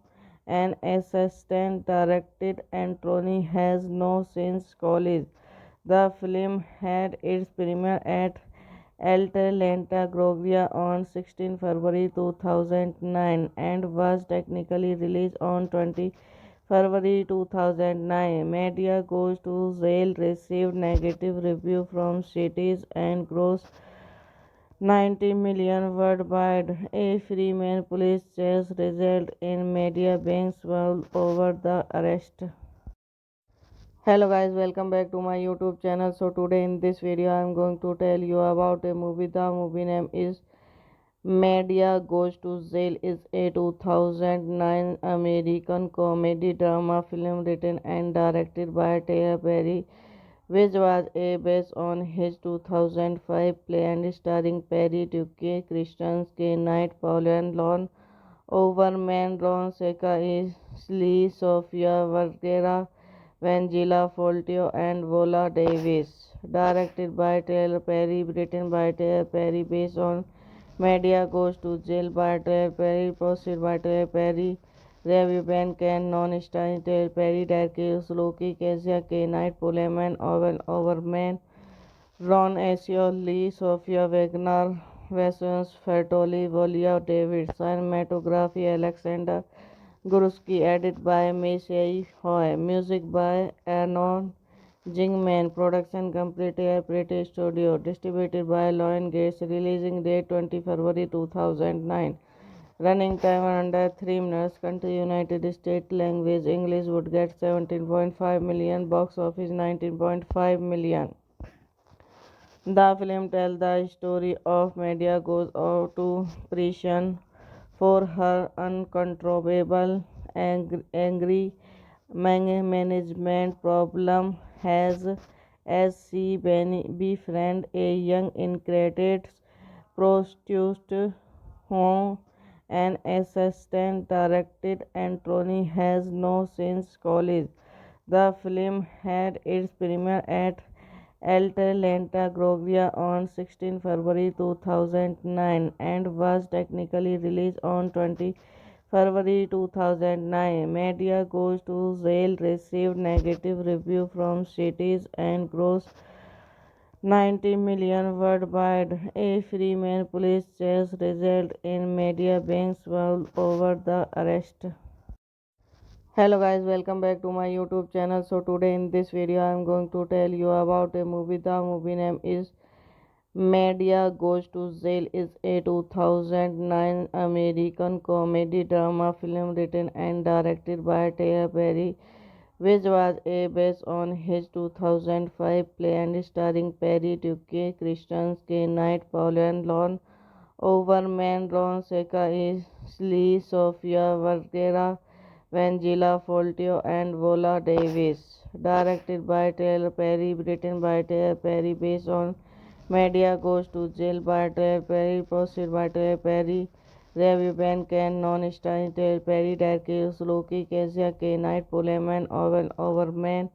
A: an assistant director Anthony has no since college. The film had its premiere at Atlanta, Georgia on 16 February 2009 and was technically released on 20 February 2009. Media Goes to Jail received negative reviews from critics and grossed 90 million worldwide. A Freeman police chase resulted in media being swallowed over the arrest. Hello guys, welcome back to my YouTube channel. So today in this video I am going to tell you about a movie. The movie name is Media Goes to Jail is a 2009 American comedy drama film written and directed by Tyler Perry, which was based on his 2005 play and starring Perry, Duque, Christian, K. Knight, Paul and Lon Overman, Ron Seca, Lee, Sofia Vergara, Vangela Foltio, and Vola Davis. Directed by Tyler Perry, written by Tyler Perry, based on Media Goes to Jail by Tyler Perry, posted by Tyler Perry, Review Ben Ken, non-starring Tyler Perry, Derek Loki, Kezia K. Knight, Pullman, Owen Overman, Ron Asio, Lee, Sofia Wagner, Vasons Fertoli, Volia David, cinematography Alexander Gursky, edit by Messiah Hoy, music by Arnon Jingman, production completed at British Studio, distributed by Lion Gates, releasing date 20 February 2009. Running time under 3 minutes. Country United States. Language English would get 17.5 million. Box office 19.5 million. The film tells the story of Medea goes out to prison for her uncontrollable angry management problem as she befriends a young incarcerated prostitute whom an assistant director Anthony has no since college. The film had its premiere at Atlanta, Georgia on 16 February 2009 and was technically released on 20 February 2009. Media Goes to Jail received negative reviews from critics and grossed 90 million worldwide. A Freeman police chase resulted in media being swallowed over the arrest. Hello guys, welcome back to my YouTube channel. So today in this video I am going to tell you about a movie. The movie name is Media Goes to Jail is a 2009 American comedy drama film written and directed by Tyler Perry, which was based on his 2005 play and starring Perry, Duque, Christian, K. Knight, Paul and Lon Overman, Ron Seca, Lee, Sofia Vergara, Vangela Foltio, and Vola Davis. Directed by Tyler Perry, written by Tyler Perry, based on Media Goes to Jail by Tyler Perry, posted by Tyler Perry, Review Ben Ken, non-starring Tyler Perry, Derek Loki, Kezia K. Knight, Pullman, Owen Overman,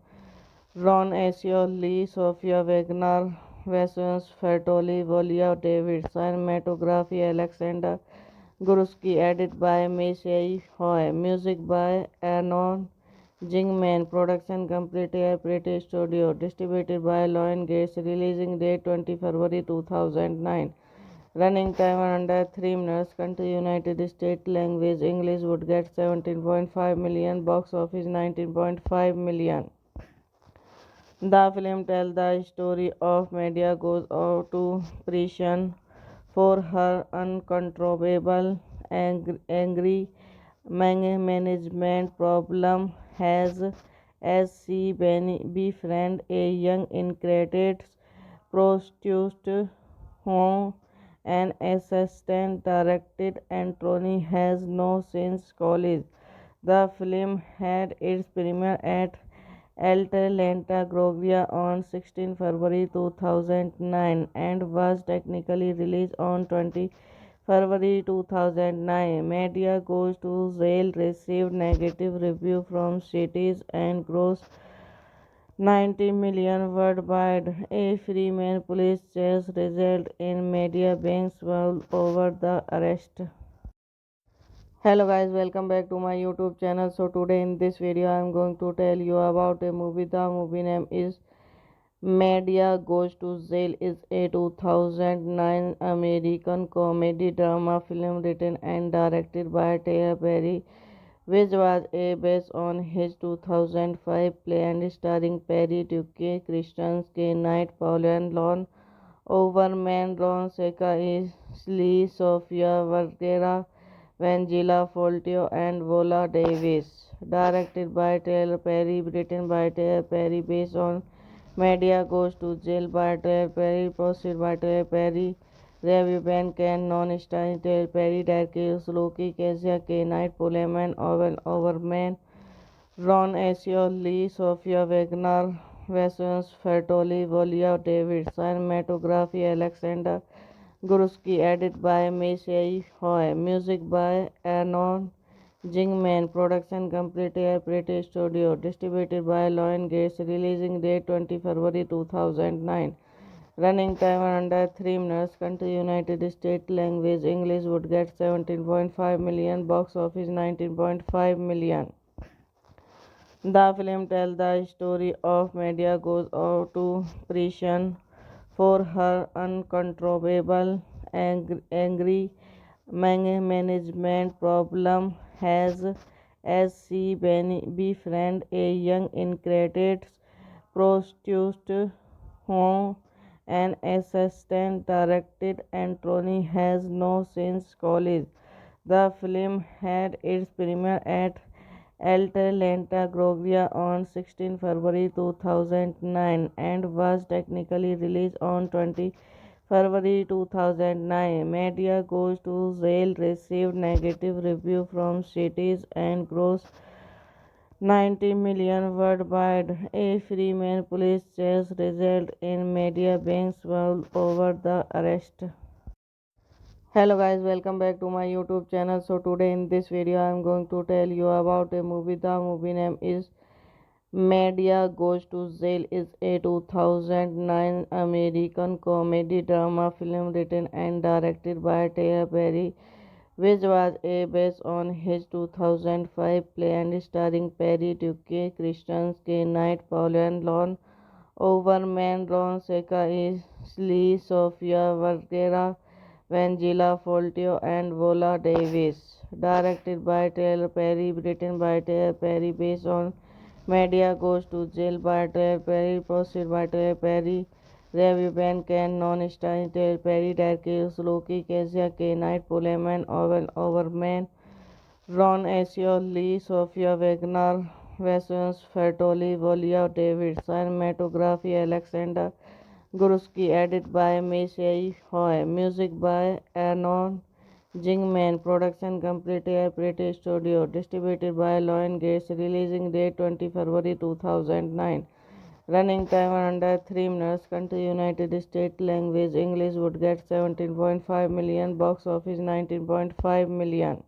A: Ron Asio, Lee, Sofia Wagner, Vasons Fertoli, Volia David, cinematography Alexander Gursky, edit by Messiah Hoy, music by Arnon Jingman, production completed at British Studio, distributed by Lion Gates, releasing date 20 February 2009. Running time under 3 minutes. Country United States. Language English would get 17.5 million. Box office 19.5 million. The film tells the story of Medea goes out to prison for her uncontrollable angry management problem as she befriends a young incarcerated prostitute whom an assistant director Anthony has no since college. The film had its premiere at Atlanta, Georgia on 16 February 2009 and was technically released on 20 February 2009. Media Goes to Jail received negative review from critics and grossed 90 million worldwide. A Freeman police chase resulted in media being swallowed over the arrest. Hello guys, welcome back to my YouTube channel. So today in this video I am going to tell you about a movie. The movie name is Media Goes to Jail is a 2009 American comedy drama film written and directed by Tyler Perry, which was a based on his 2005 play and starring Perry, Duke, Christian, K. Knight, Paul and Lon Overman, Ron Seca, Lee, Sofia Vergara, Vangela Foltio, and Vola Davis. Directed by Tyler Perry, written by Tyler Perry, based on Media Goes to Jail by Tyler Perry, posted by Tyler Perry, Review Ben Ken, Non-Starring Tyler Perry, Derek Loki, Kezia K. Knight, Pullman, Owen Overman, Ron Asio, Lee, Sofia Wagner, Vassons, Fertoli, Volia David, cinematography Alexander Gursky, edit by Messiah Hoy, music by Anon Jingman, production complete at British Studio, distributed by Lion Gates, releasing date 20 February 2009. Running time under 3 minutes. Country United States. Language English. Would get 17.5 million. Box office 19.5 million. The film tells the story of Media goes out to prison for her uncontrollable angry management problem as she befriends a young incarcerated prostitute whom an assistant directed Anthony has no since college. The film had its premiere at Atlanta, Georgia on 16 February 2009 and was technically released on 20 February 2009. Media Goes to Jail received negative review from critics and grossed 90 million worldwide. A Freeman police chase resulted in media being swallowed over the arrest. Hello guys, welcome back to my YouTube channel. So today in this video I am going to tell you about a movie. The movie name is Media Goes to Jail is a 2009 American comedy drama film written and directed by Tyler Perry, which was a based on his 2005 play and starring Perry, Duke, Christian, K. Knight, Paul and Lon Overman, Ron Seca, Lee, Sofia Vergara, Vangela Foltio, and Vola Davis. Directed by Tyler Perry, written by Tyler Perry, based on Media Goes to Jail by Tyler Perry, posted by Tyler Perry, Review Ben Ken, Non-Starring Tyler Perry, Derek Loki, Kezia K. Knight, Pullman, Owen Overman, Ron Asio, Lee, Sofia Wagner, Vassons, Fertoli, Volia David, cinematography Alexander Gursky, edit by Messiah Hoy, music by Anon Jingman, production complete at British Studio, distributed by Lion Gates, releasing date 20 February 2009. Running time under 3 minutes. Country United States. Language English. Would get 17.5 million. Box office 19.5 million.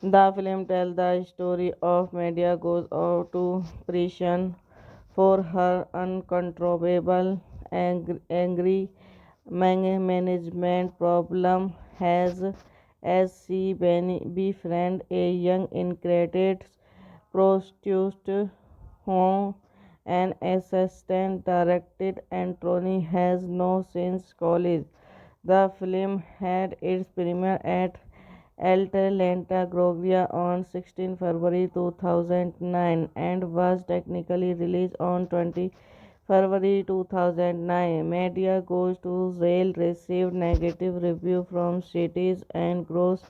A: The film tells the story of Media goes out to prison for her uncontrollable angry management problem as she befriends a young incarcerated prostitute whom an assistant directed Anthony has no since college. The film had its premiere at Atlanta, Georgia on 16 February 2009 and was technically released on 20 February 2009. Media Goes to Jail received negative review from critics and grossed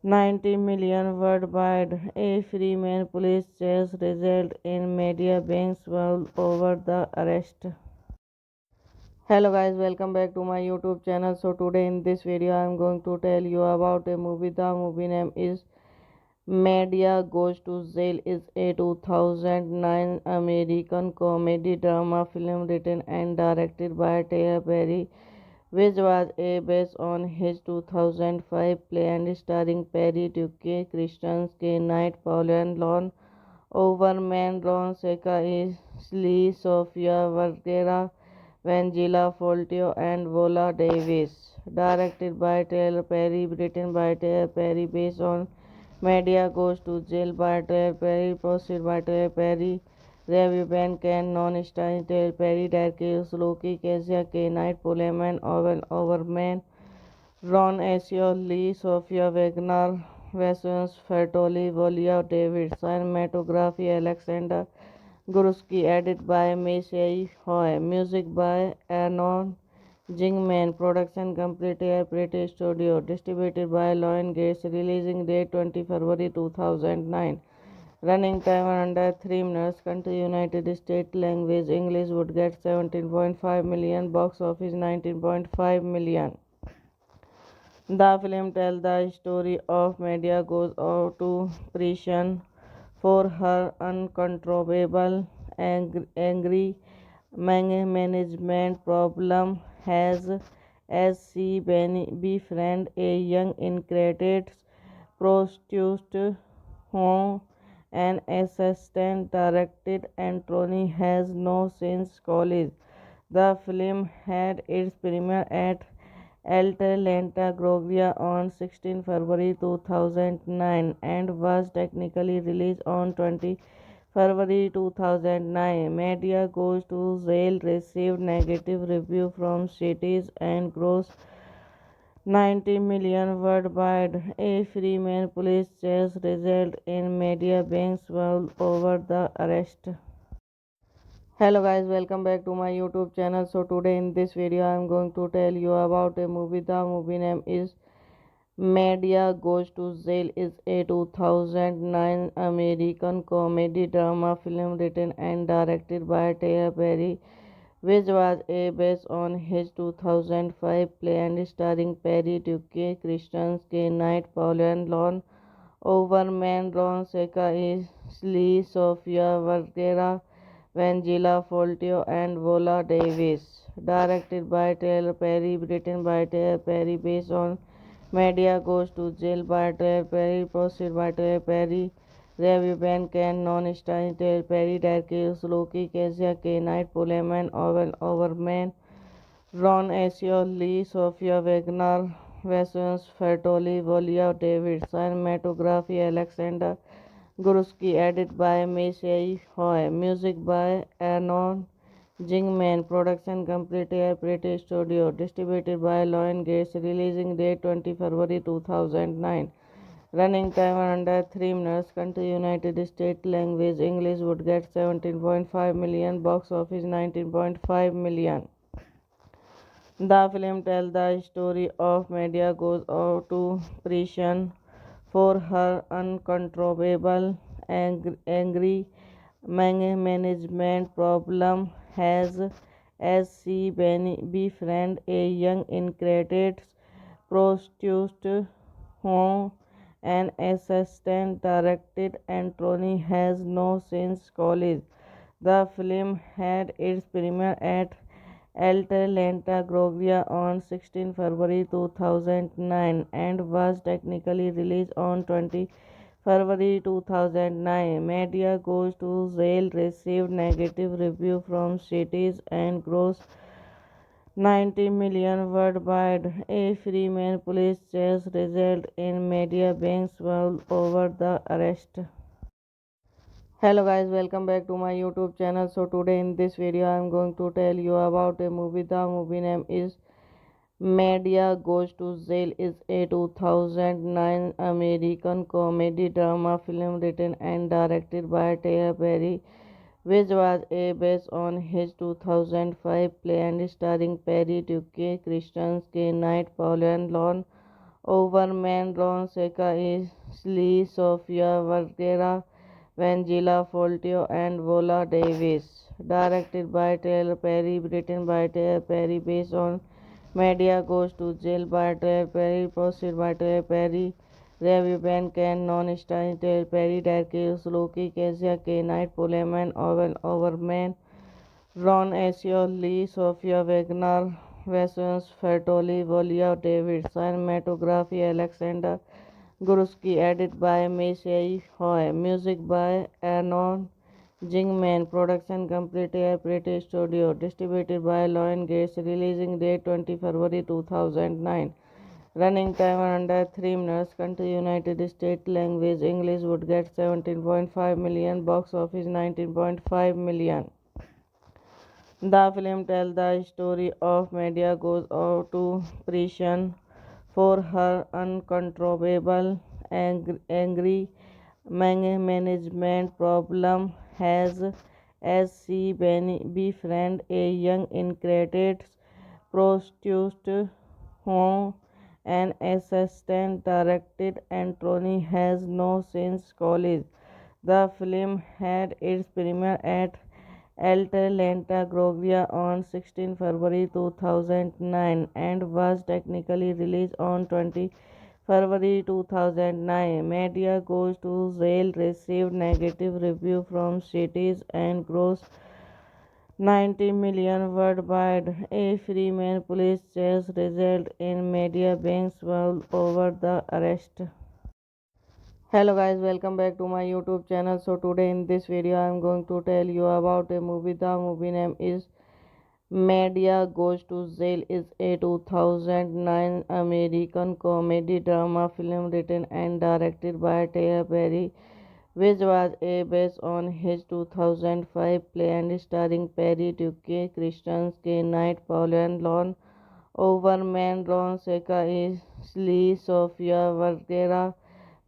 A: 90 million worldwide. A Freeman police chase resulted in media being swallowed over the arrest. Hello guys, welcome back to my YouTube channel. So today in this video I am going to tell you about a movie. The movie name is Medea Goes to Jail is a 2009 American comedy drama film written and directed by Tyler Perry, which was based on his 2005 play and starring Perry, Duke, Christian K. Knight, Pauline Lon, Overman, Ron Seca, Lee, Sofia Vergara, Vangela Foltio, and Vola Davis. Directed by Tyler Perry, written by Tyler Perry, based on Medea Goes to Jail by Tyler Perry, posted by Tyler Perry, Review Ben Ken, Non-Starring Tyler Perry, Derek Loki, Kezia K. Knight, Pullman, Owen Overman, Ron Asio, Lee, Sofia Wagner, Vasens Fertoli, Volia David, cinematography Alexander Gursky, edit by Messiah Hoy, music by Arnon Jingman, production complete at British Studio, distributed by Lion Gates, releasing date 20 February 2009. Running time under 3 minutes. Country United States. Language English. Would get 17.5 million. Box office 19.5 million. The film tells the story of Medea goes out to prison for her uncontrollable angry management problem has as she befriends a young incarcerated prostitute whom an assistant director Anthony has no since college. The film had its premiere at Atlanta, Georgia on 16 February 2009 and was technically released on 20 February 2009. Medea Goes to Jail received negative reviews from critics and grossed 90 million worldwide. A Freeman police chase resulted in Medea being swallowed over the arrest. Hello guys, welcome back to my YouTube channel. So today in this video I am going to tell you about a movie. The movie name is Medea Goes to Jail is a 2009 American comedy drama film written and directed by Tyler Perry, which was based on his 2005 play and starring Perry, Duke, Christian K. Knight, Pauline Lon, Overman, Ron Seca, Lee, Sofia Vergara, Vangela Foltio, and Vola Davis. Directed by Tyler Perry, written by Tyler Perry, based on Medea Goes to Jail by Tyler Perry, posted by Tyler Perry, Review Ben Ken, Non-Starring Tyler Perry, Derek Loki, Kezia K. Knight, Pullman, Owen Overman, Ron Asio, Lee, Sofia Wagner, Vasens Fertoli, Volia David, cinematography Alexander Gursky, edit by Messiah Hoy, music by Arnon Jingman, production complete at British Studio, distributed by Lion Gates, releasing date 20 February 2009. Running time under 3 minutes. Country United States. Language English. Would get 17.5 million. Box office 19.5 million. The film tells the story of Medea goes out to prison for her uncontrollable angry management problem has as she befriends a young incarcerated prostitute whom an assistant director Anthony has no since college. The film had its premiere at Atlanta, Georgia on 16 February 2009 and was technically released on 20 February 2009. Medea Goes to Jail received negative reviews from critics and grossed 90 million worldwide. A Freeman police chase resulted in Medea being swallowed over the arrest. Hello guys, welcome back to my YouTube channel. So today in this video I am going to tell you about a movie. The movie name is Medea Goes to Jail is a 2009 American comedy drama film written and directed by Tyler Perry, which was based on his 2005 play and starring Perry, Duke, Christian K. Knight, Pauline Lon, Overman, Ron Seca, Lee, Sofia Vergara, Vangela Foltio, and Vola Davis. Directed by Tyler Perry, written by Tyler Perry, based on Medea Goes to Jail by Tyler Perry, posted by Tyler Perry, Review Ben Ken Non-Stein Perry Darkes Loki Kezia K Knight Poleman Owen Overman Ron Asio Lee Sofia Wagner Vassons Fertoli Volia David Cinematography Alexander Guruski edit by Meisei Hoy music by Arnon Jingman production completed British Studio distributed by Lion Gates releasing date 20 February 2009 running time under 3 minutes country United States language English would get 17.5 million box office 19.5 million. The film tells the story of Medea goes out to prison for her uncontrollable angry management problem as she befriends a young incarcerated prostitute whom an assistant director Anthony has no since college. The film had its premiere at Atlanta, Georgia on 16 February 2009 and was technically released on 20 February 2009. Media Goes to Jail received negative reviews from critics and grossed 90 million worldwide. A Freeman police chase resulted in media being swallowed over the arrest. Hello guys, welcome back to my YouTube channel. So today in this video I am going to tell you about a movie. The movie name is Media Goes to Jail is a 2009 American comedy drama film written and directed by Tyler Perry, which was based on his 2005 play and starring Perry, Duke, Christian K. Knight, Paul and Lon Overman, Ron Seca, Lee, Sofia Vergara,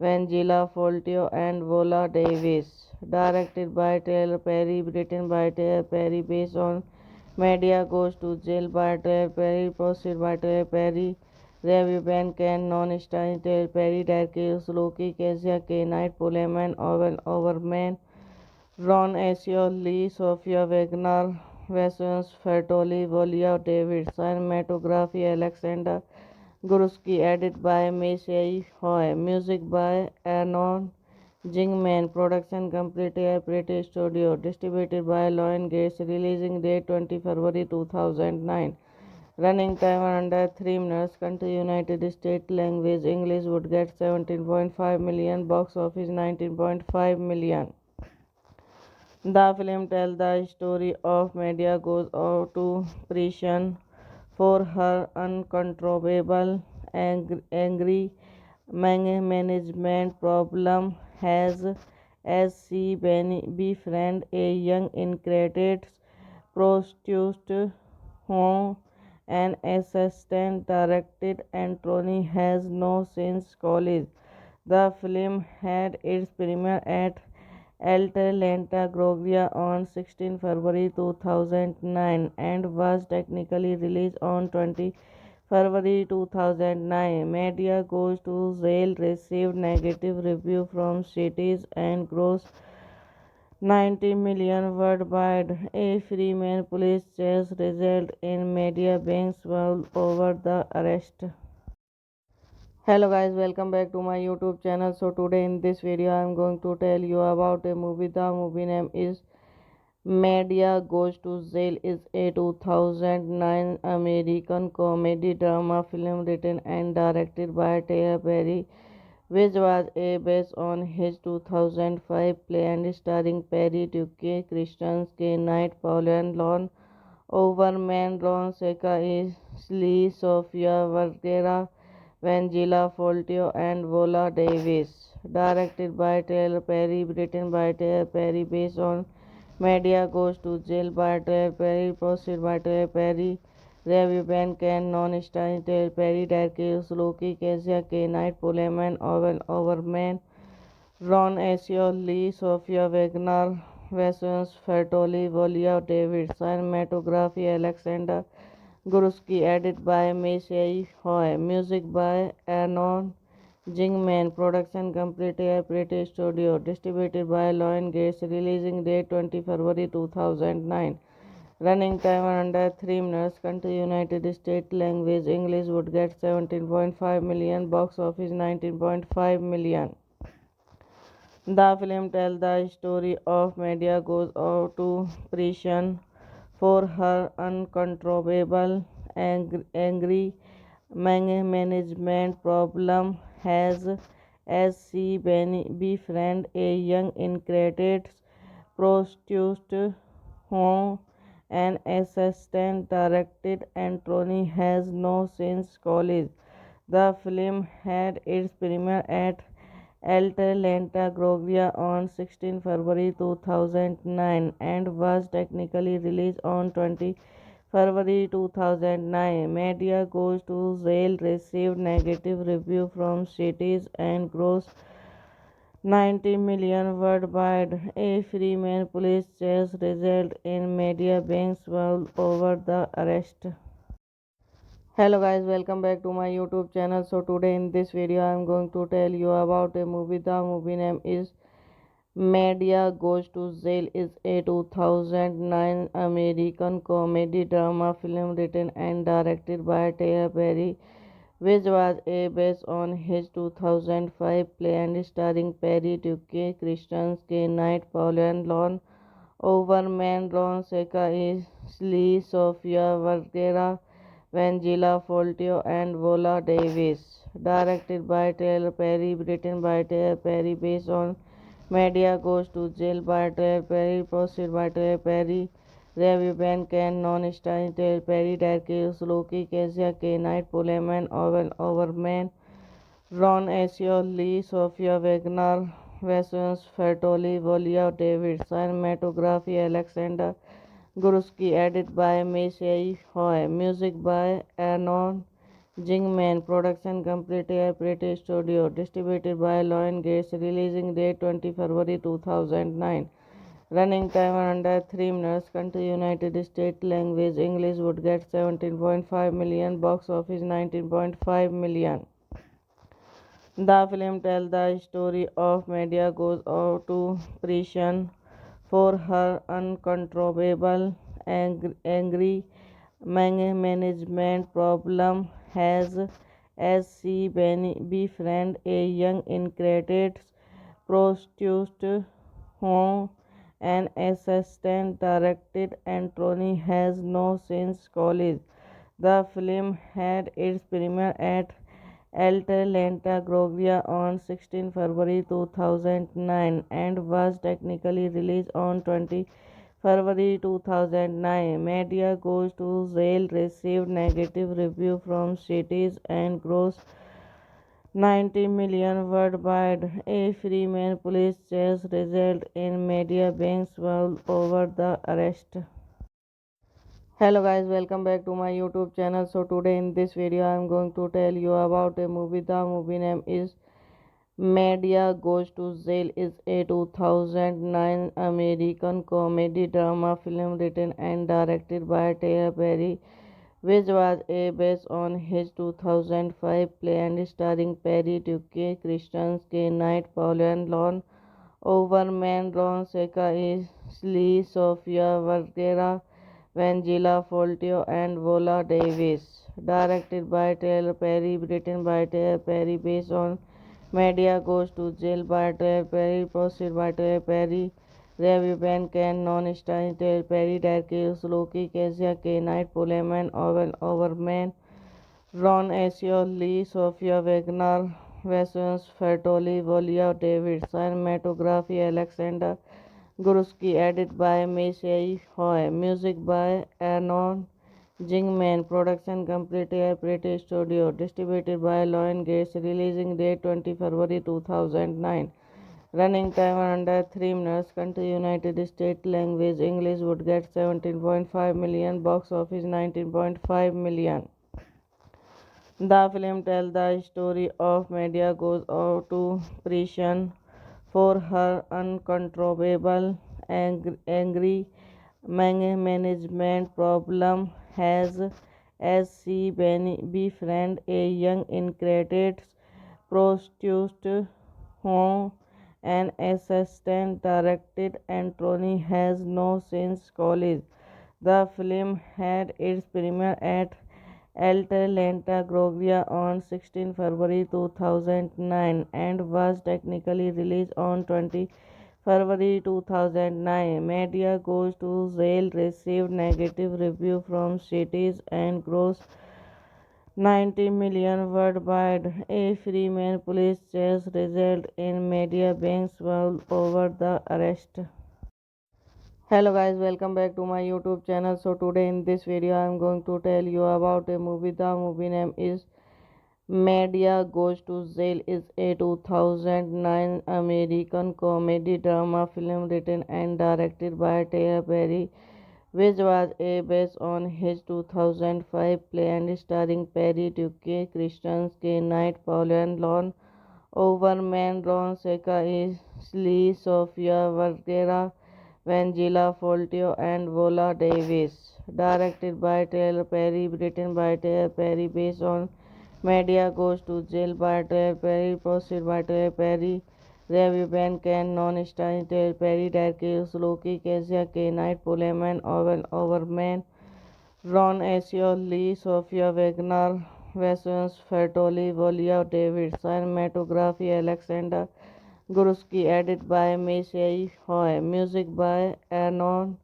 A: Vangela Foltio, and Vola Davis. Directed by Tyler Perry, written by Tyler Perry, based on Media Goes to Jail by Tyler Perry, posted by Tyler Perry. Review Ben Ken Non-Stein Tyler Perry, Darkes Loki, Kezia K Knight, Poleman, Owen Overman, Ron Asio Lee, Sofia Wagner, Vassons Fertoli, Volia David, Cinematography Alexander Guruski, edit by Meisei Hoy, music by Arnon Jingman, production completed British Studio, distributed by Lion Gates, releasing date 20 February 2009. Running time under 3 minutes, country United States language English would get 17.5 million, box office 19.5 million. The film tells the story of Medea goes out to prison for her uncontrollable angry management problem as she befriends a young incarcerated prostitute whom an assistant director Anthony has no since college. The film had its premiere at Atlanta, Georgia on 16 February 2009 and was technically released on 20 February 2009. Media Goes to Jail received negative reviews from critics and grossed 90 million worldwide. A Freeman police chase resulted in media being swallowed over the arrest. Hello guys, welcome back to my YouTube channel. So today in this video I am going to tell you about a movie. The movie name is Media Goes to Jail is a 2009 American comedy drama film written and directed by Tyler Perry, which was based on his 2005 play and starring Perry, Duke, Christian K. Knight, Paul and Lon Overman, Ron Seca, Lee, Sofia Vergara, Vangela Foltio, and Vola Davis. Directed by Tyler Perry, written by Tyler Perry, based on Media Goes to Jail by Tyler Perry, posted by Tyler Perry. Review Ben Ken Non-Stein Tyler Perry, Darkes Loki, Kezia K Knight, Poleman, Owen Overman, Ron Asio Lee, Sofia Wagner, Vassons Fertoli, Volia David, Cinematography Alexander Guruski, edit by Meisei Hoy, music by Arnon Jingman, production completed British Studio, distributed by Lion Gates, releasing date 20 February 2009. Running time under 3 minutes. Country United States. Language English would get 17.5 million. Box office 19.5 million. The film tells the story of Medea goes out to prison for her uncontrollable angry management problem as she befriends a young incarcerated prostitute whom an assistant directed Anthony has no since college. The film had its premiere at Atlanta, Georgia on 16 February 2009 and was technically released on 20 February 2009. Media Goes to Jail received negative review from critics and grossed 90 million worldwide. A Freeman police chase resulted in media being swallowed over the arrest. Hello guys, welcome back to my YouTube channel. So today in this video I am going to tell you about a movie. The movie name is Media Goes to Jail is a 2009 American comedy drama film written and directed by Tyler Perry, which was a based on his 2005 play and starring Perry, Duke, Christian, K. Knight, Paul and Lon Overman, Ron Seca, Lee, Sofia Vergara, Vangela Foltio, and Vola Davis. Directed by Tyler Perry, written by Tyler Perry, based on Media Goes to Jail by Tyler Perry, posted by Tyler Perry, Review Ben Ken, Non-Starring Tyler Perry, Derek Loki, Kezia K. Knight, Pullman, Owen Overman, Ron Asio, Lee, Sofia Wagner, Vassons, Fertoli, Volia David, cinematography Alexander Gursky, edit by Messiah Hoy, music by Anon Jingman, production completed at British Studio, distributed by Lion Gates, releasing date 20 February 2009. Running time under 3 minutes. Country United States. Language English would get 17.5 million. Box office 19.5 million. The film tells the story of Medea goes out to prison for her uncontrollable angry management problem as she befriends a young incarcerated prostitute whom an assistant directed Anthony has no since college. The film had its premiere at Atlanta, Georgia on 16 February 2009 and was technically released on 20 February 2009. Media Goes to Jail received negative review from critics and grossed 90 million worldwide. A Freeman police chase resulted in media being swallowed over the arrest. Hello guys, welcome back to my YouTube channel. So today in this video I am going to tell you about a movie. The movie name is Media Goes to Jail is a 2009 American comedy drama film written and directed by Tyler Perry, which was a based on his 2005 play and starring Perry, Duke, Christian, K. Knight, Paul and Lon Overman, Ron Seca, Lee, Sofia Vergara, Vangela Foltio, and Vola Davis. Directed by Tyler Perry, written by Tyler Perry, based on Media Goes to Jail by Tyler Perry, posted by Tyler Perry, Review Ben Ken, Non-Starring Tyler Perry, Derek Loki, Kezia K. Knight, Pullman, Owen Overman, Ron Asio, Lee, Sofia Wagner, Vassons, Fertoli, Volia David, cinematography Alexander Gursky, edit by Messiah Hoy, music by Anon Jingman, production completed at British Studio, distributed by Lion Gates, releasing date 20 February 2009. Running time under 3 minutes. Country United States. Language English would get 17.5 million. Box office 19.5 million. The film tells the story of Medea goes out to prison for her uncontrollable angry management problem as she befriends a young incarcerated prostitute whom an assistant directed Anthony has no since college. The film had its premiere at Atlanta, Georgia on 16 February 2009 and was technically released on 20 February 2009. Media Goes to Jail received negative review from critics and grossed 90 million worldwide. A Freeman police chase resulted in media being swallowed over the arrest. Hello guys, welcome back to my YouTube channel. So today in this video I am going to tell you about a movie. The movie name is Media Goes to Jail is a 2009 American comedy drama film written and directed by Tyler Perry, which was based on his 2005 play and starring Perry, Duke, Christian, K. Knight, Pauline Lon, Overman, Ron Seca, Lee, Sofia Vergara, Vangela Foltio, and Vola Davis. Directed by Tyler Perry, written by Tyler Perry, based on Media Goes to Jail by Tyler Perry, posted by Tyler Perry, Review Ben Ken, Non-Starring Tyler Perry, Derek Loki, Kezia K. Knight, Pullman, Owen Overman, Ron Asio, Lee, Sofia Wagner, Vasons Fertoli, Volia David, cinematography Alexander Gursky, edit by Messiah Hoy, music by Arnon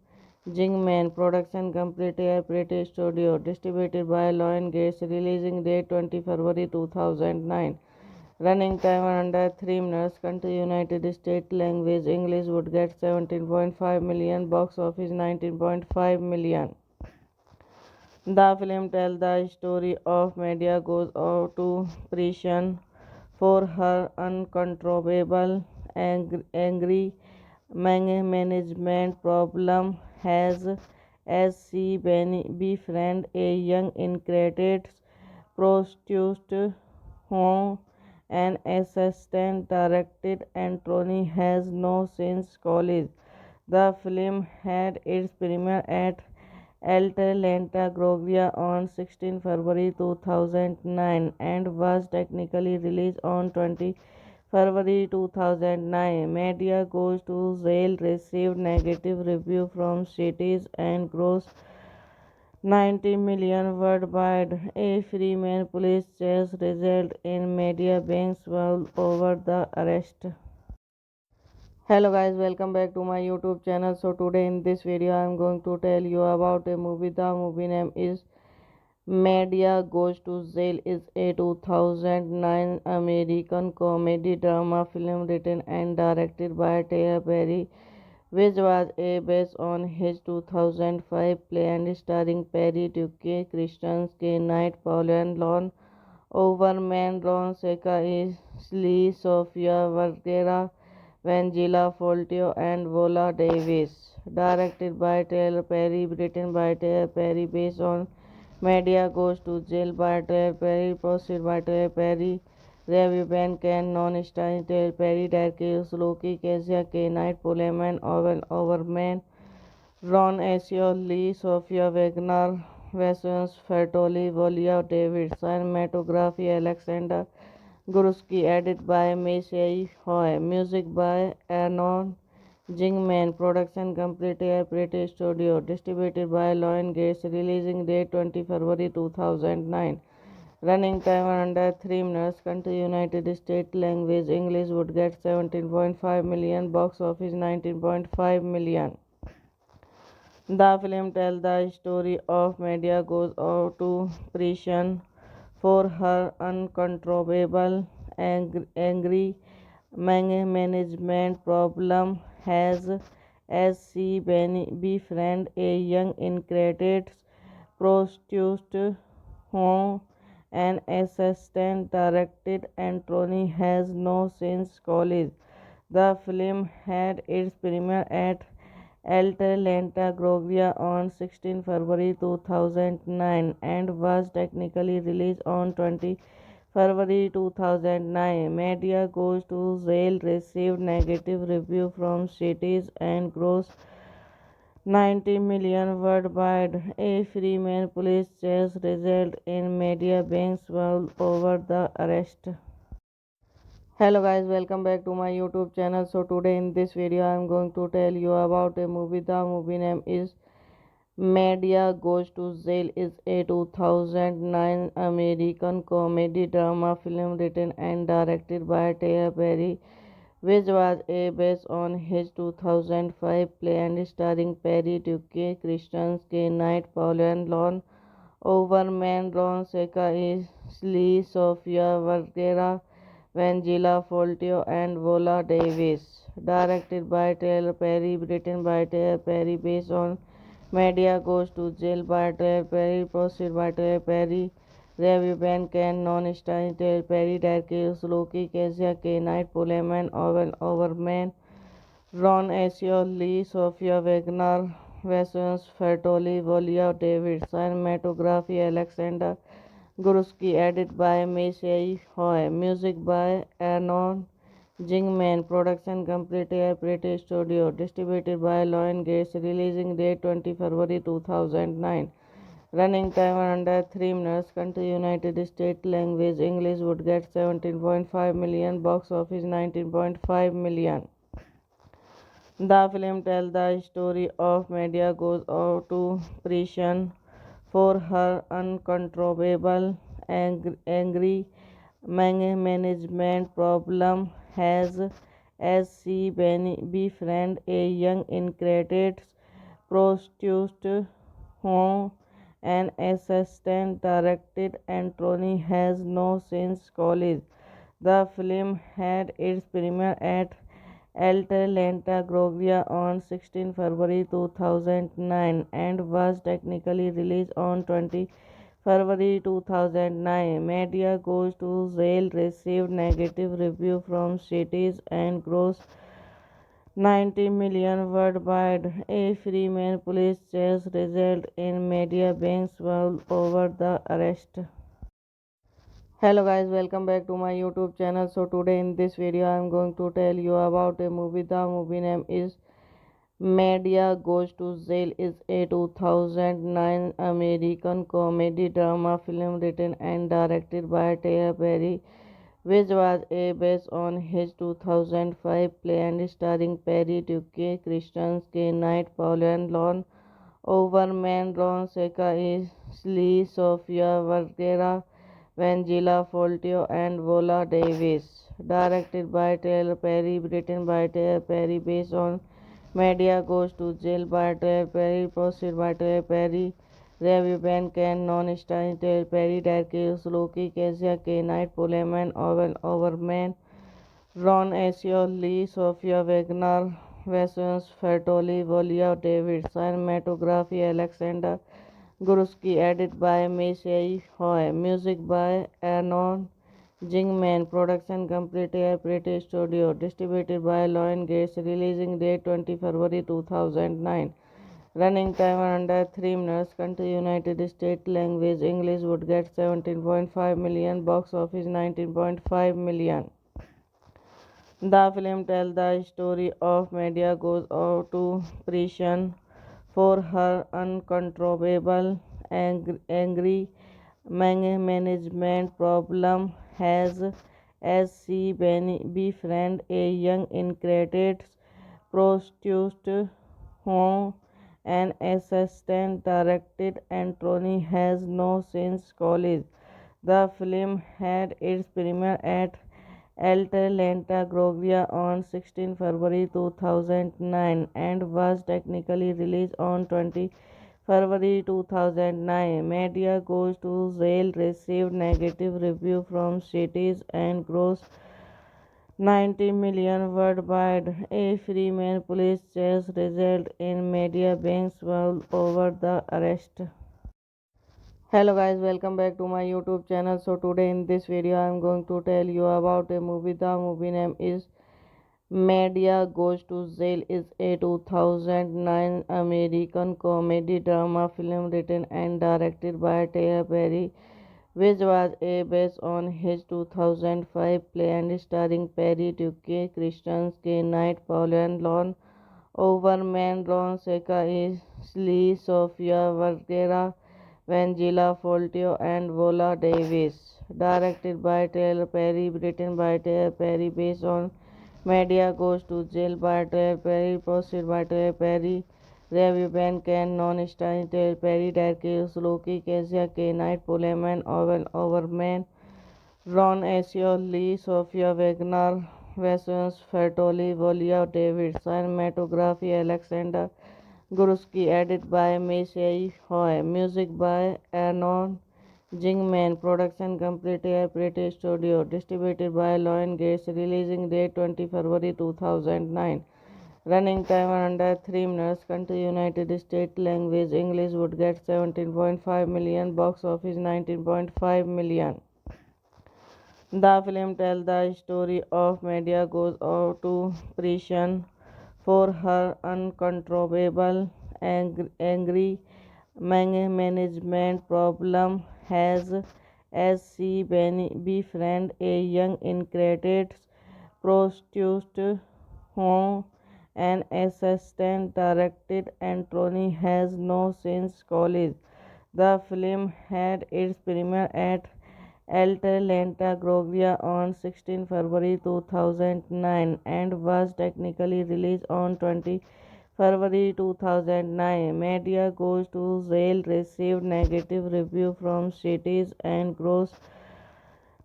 A: Jingman, production completed at British Studio, distributed by Lion Gates, releasing date 20 February 2009. Running time under 3 minutes. Country United States. Language English. Would get 17.5 million. Box office 19.5 million. The film tells the story of Media goes out to prison for her uncontrollable angry management problem as she befriends a young incarcerated prostitute whom an assistant director Anthony has no since college. The film had its premiere at Atlanta, Georgia on 16 February 2009 and was technically released on 20 February 2009. Media Goes to Jail received negative review from critics and grossed 90 million worldwide. A Freeman police chase resulted in media being swallowed over the arrest. Hello guys, welcome back to my YouTube channel. So today in this video I am going to tell you about a movie. The movie name is Media Goes to Jail is a 2009 American comedy drama film written and directed by Tyler Perry, which was based on his 2005 play and starring Perry, Duke, Christian, K. Knight, Pauline Lon, Overman, Ron Seca, Lee, Sofia Vergara, Vangela Foltio, and Vola Davis. Directed by Tyler Perry, written by Tyler Perry, based on Media Goes to Jail by Tyler Perry, posted by Tyler Perry, Review Ben Ken, Non-Starring Tyler Perry, Derek Loki, Kezia K. Knight, Pullman, Owen Overman, Ron Asio, Lee, Sofia Wagner, Vasons Fertoli, Volia David, cinematography Alexander Gursky, edit by Messiah Hoy, music by Arnon Jingman, production completed at British Studio, distributed by Lion Gates, releasing date 20 February 2009. Running time under 3 minutes. Country United States. Language English. Would get 17.5 million. Box office 19.5 million. The film tells the story of Media goes out to prison for her uncontrollable angry management problem as she befriends a young incarcerated prostitute whom an assistant director Anthony has no since college. The film had its premiere at Atlanta, Georgia on 16 February 2009 and was technically released on 20 February 2009. Media Goes to Jail received negative review from critics and grossed 90 million worldwide. A Freeman police chase resulted in media being swallowed over the arrest. Hello guys, welcome back to my YouTube channel. So today in this video I am going to tell you about a movie. The movie name is Media Goes to Jail is a 2009 American comedy drama film written and directed by Tyler Perry, which was based on his 2005 play and starring Perry, Duque, Christian, K. Knight, Paul and Lon Overman, Ron Seca, Lee, Sofia Vergara, Vangelia Foltio, and Vola Davis. Directed by Tyler Perry, written by Tyler Perry, based on Media Goes to Jail by Tyler Perry, produced by Tyler Perry, Review Ben Ken, non-starring Tyler Perry, Derek Loki, Kezia K. Knight, Pullman, Owen Overman, Ron Asio, Lee, Sofia Wagner, Vasons Fertoli, Volia David, cinematography Alexander Gursky, edit by Messiah Hoy, music by Arnon Jingman, production completed British Studio, distributed by Lion Gates, releasing date 20 February 2009. Running time under 3 minutes. Country United States. Language English. Would get 17.5 million. Box office 19.5 million. The film tells the story of Media goes out to prison for her uncontrollable angry management problem has as she befriends a young incarcerated prostitute whom an assistant director Anthony has no since college. The film had its premiere at Atlanta, Georgia on 16 February 2009 and was technically released on 20 February 2009. Media Goes to Jail received negative reviews from critics and grossed 90 million worldwide. A Freeman police chase resulted in media being swallowed over the arrest. Hello guys, welcome back to my YouTube channel. So today in this video I am going to tell you about a movie. The movie name is Media Goes to Jail is a 2009 American comedy drama film written and directed by Tyler Perry, which was based on his 2005 play and starring Perry, Duque, Christian, K. Knight, Paul and Lon Overman, Ron Seca, Lee, Sofia Vergara, Vangelia Foltio, and Vola Davis. Directed by Tyler Perry, written by Tyler Perry, based on Media Goes to Jail by Tyler Perry, produced by Tyler Perry, Review Ben Ken, non-starring Tyler Perry, Derek Loki, Kezia K. Knight, Pullman, Owen Overman, Ron Asio, Lee, Sofia Wagner, Vasons Fertoli, Volia David, cinematography Alexander Gursky, edit by Messiah Hoy, music by Arnon Jingman, production completed British Studio, distributed by Lion Gates, releasing date 20 February 2009. Running time under 3 minutes. Country United States. Language English. Would get 17.5 million. Box office 19.5 million. The film tells the story of Media goes out to prison for her uncontrollable angry management problem has as she befriends a young incarcerated prostitute whom an assistant director Anthony has no since college. The film had its premiere at Atlanta, Georgia on 16 February 2009 and was technically released on 20 February 2009. Media Goes to Jail received negative reviews from critics and grossed 90 million worldwide. A Freeman police chase resulted in media being swallowed over the arrest. Hello guys, welcome back to my YouTube channel. So today in this video I am going to tell you about a movie. The movie name is Media Goes to Jail is a 2009 American comedy drama film written and directed by Tyler Perry, which was based on his 2005 play and starring Perry, Duque, Christian, K. Knight, Paul and Lon Overman, Ron Seca, Lee, Sofia Vergara, Vangelia Foltio, and Vola Davis. Directed by Tyler Perry, written by Tyler Perry, based on Media Goes to Jail by Tyler Perry, produced by Tyler Perry, Review Ben Ken Non-Stein Perry Darkes Loki Kezia K Knight Pullman Owen Overman Ron Asio Lee Sofia Wagner Vassons Fertoli Volia David Cinematography Alexander Guruski edit by Meisei Hoy Music by Arnon Jingman Production completed British Studio Distributed by Lion Gates Releasing date 20 February 2009 Running time under 3 minutes Country United States Language English would get 17.5 million Box office 19.5 million. The film tells the story of Medea goes out to prison for her uncontrollable angry management problem as she befriends a young incarcerated prostitute whom an assistant director Anthony has no since college. The film had its premiere at Atlanta, Georgia on 16 February 2009 and was technically released on 20 February 2009. Media Goes to Jail received negative review from critics and grossed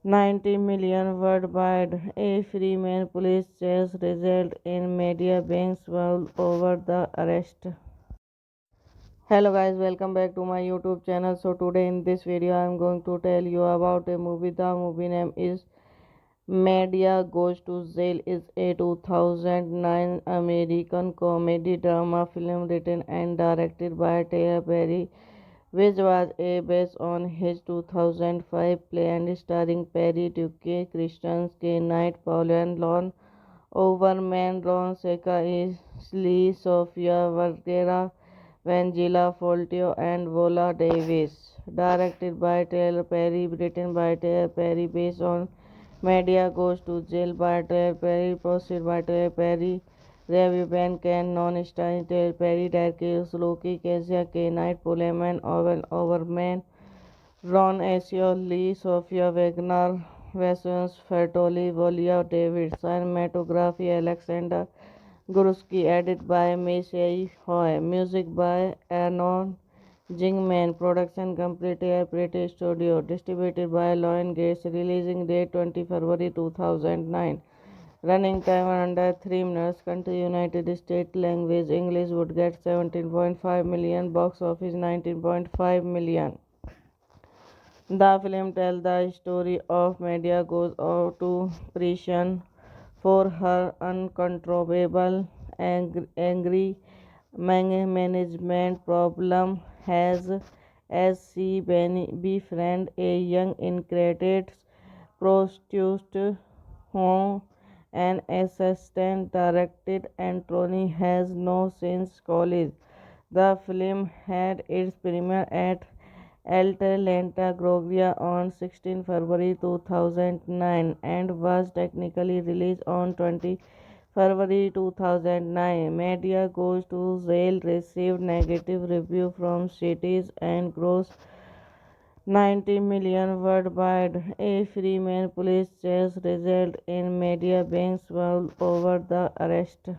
A: 90 million worldwide. A Freeman police chase resulted in media being swallowed over the arrest. Hello guys, welcome back to my YouTube channel. So today in this video I am going to tell you about a movie. The movie name is Media Goes to Jail is a 2009 American comedy drama film written and directed by Tyler Perry, which was based on his 2005 play and starring Perry, Duke, Christian K. Knight, Paul and Lon Overman, Ron Seca, Lee, Sofia Vergara, Vangela Foltio, and Vola Davis. Directed by Tyler Perry, written by Tyler Perry, based on Media Goes to Jail by Tyler Perry, proceed by Tyler Perry. Review Ben Ken Non-Stein Tyler Perry, Darkes Loki, Kezia K. Knight, Pullman, Owen Overman, Ron Asio Lee, Sofia Wagner, Vassons Fertoli, Volia David, Cinematography Alexander Guruski, edit by Meisei Hoy, music by Arnon Jingman, production completed British Studio, distributed by Lion Gates, releasing date 20 February 2009. Running time under 3 minutes. Country United States language English would get 17.5 million. Box office 19.5 million. The film tells the story of Medea goes out to prison for her uncontrollable angry management problem as she befriends a young incarcerated prostitute whom an assistant director Anthony has no since college. The film had its premiere at Atlanta, Georgia on 16 February 2009 and was technically released on 20 February 2009. Media Goes to Jail received negative review from critics and grossed 90 million worldwide. A Freeman police chase resulted in media being swallowed over the arrest.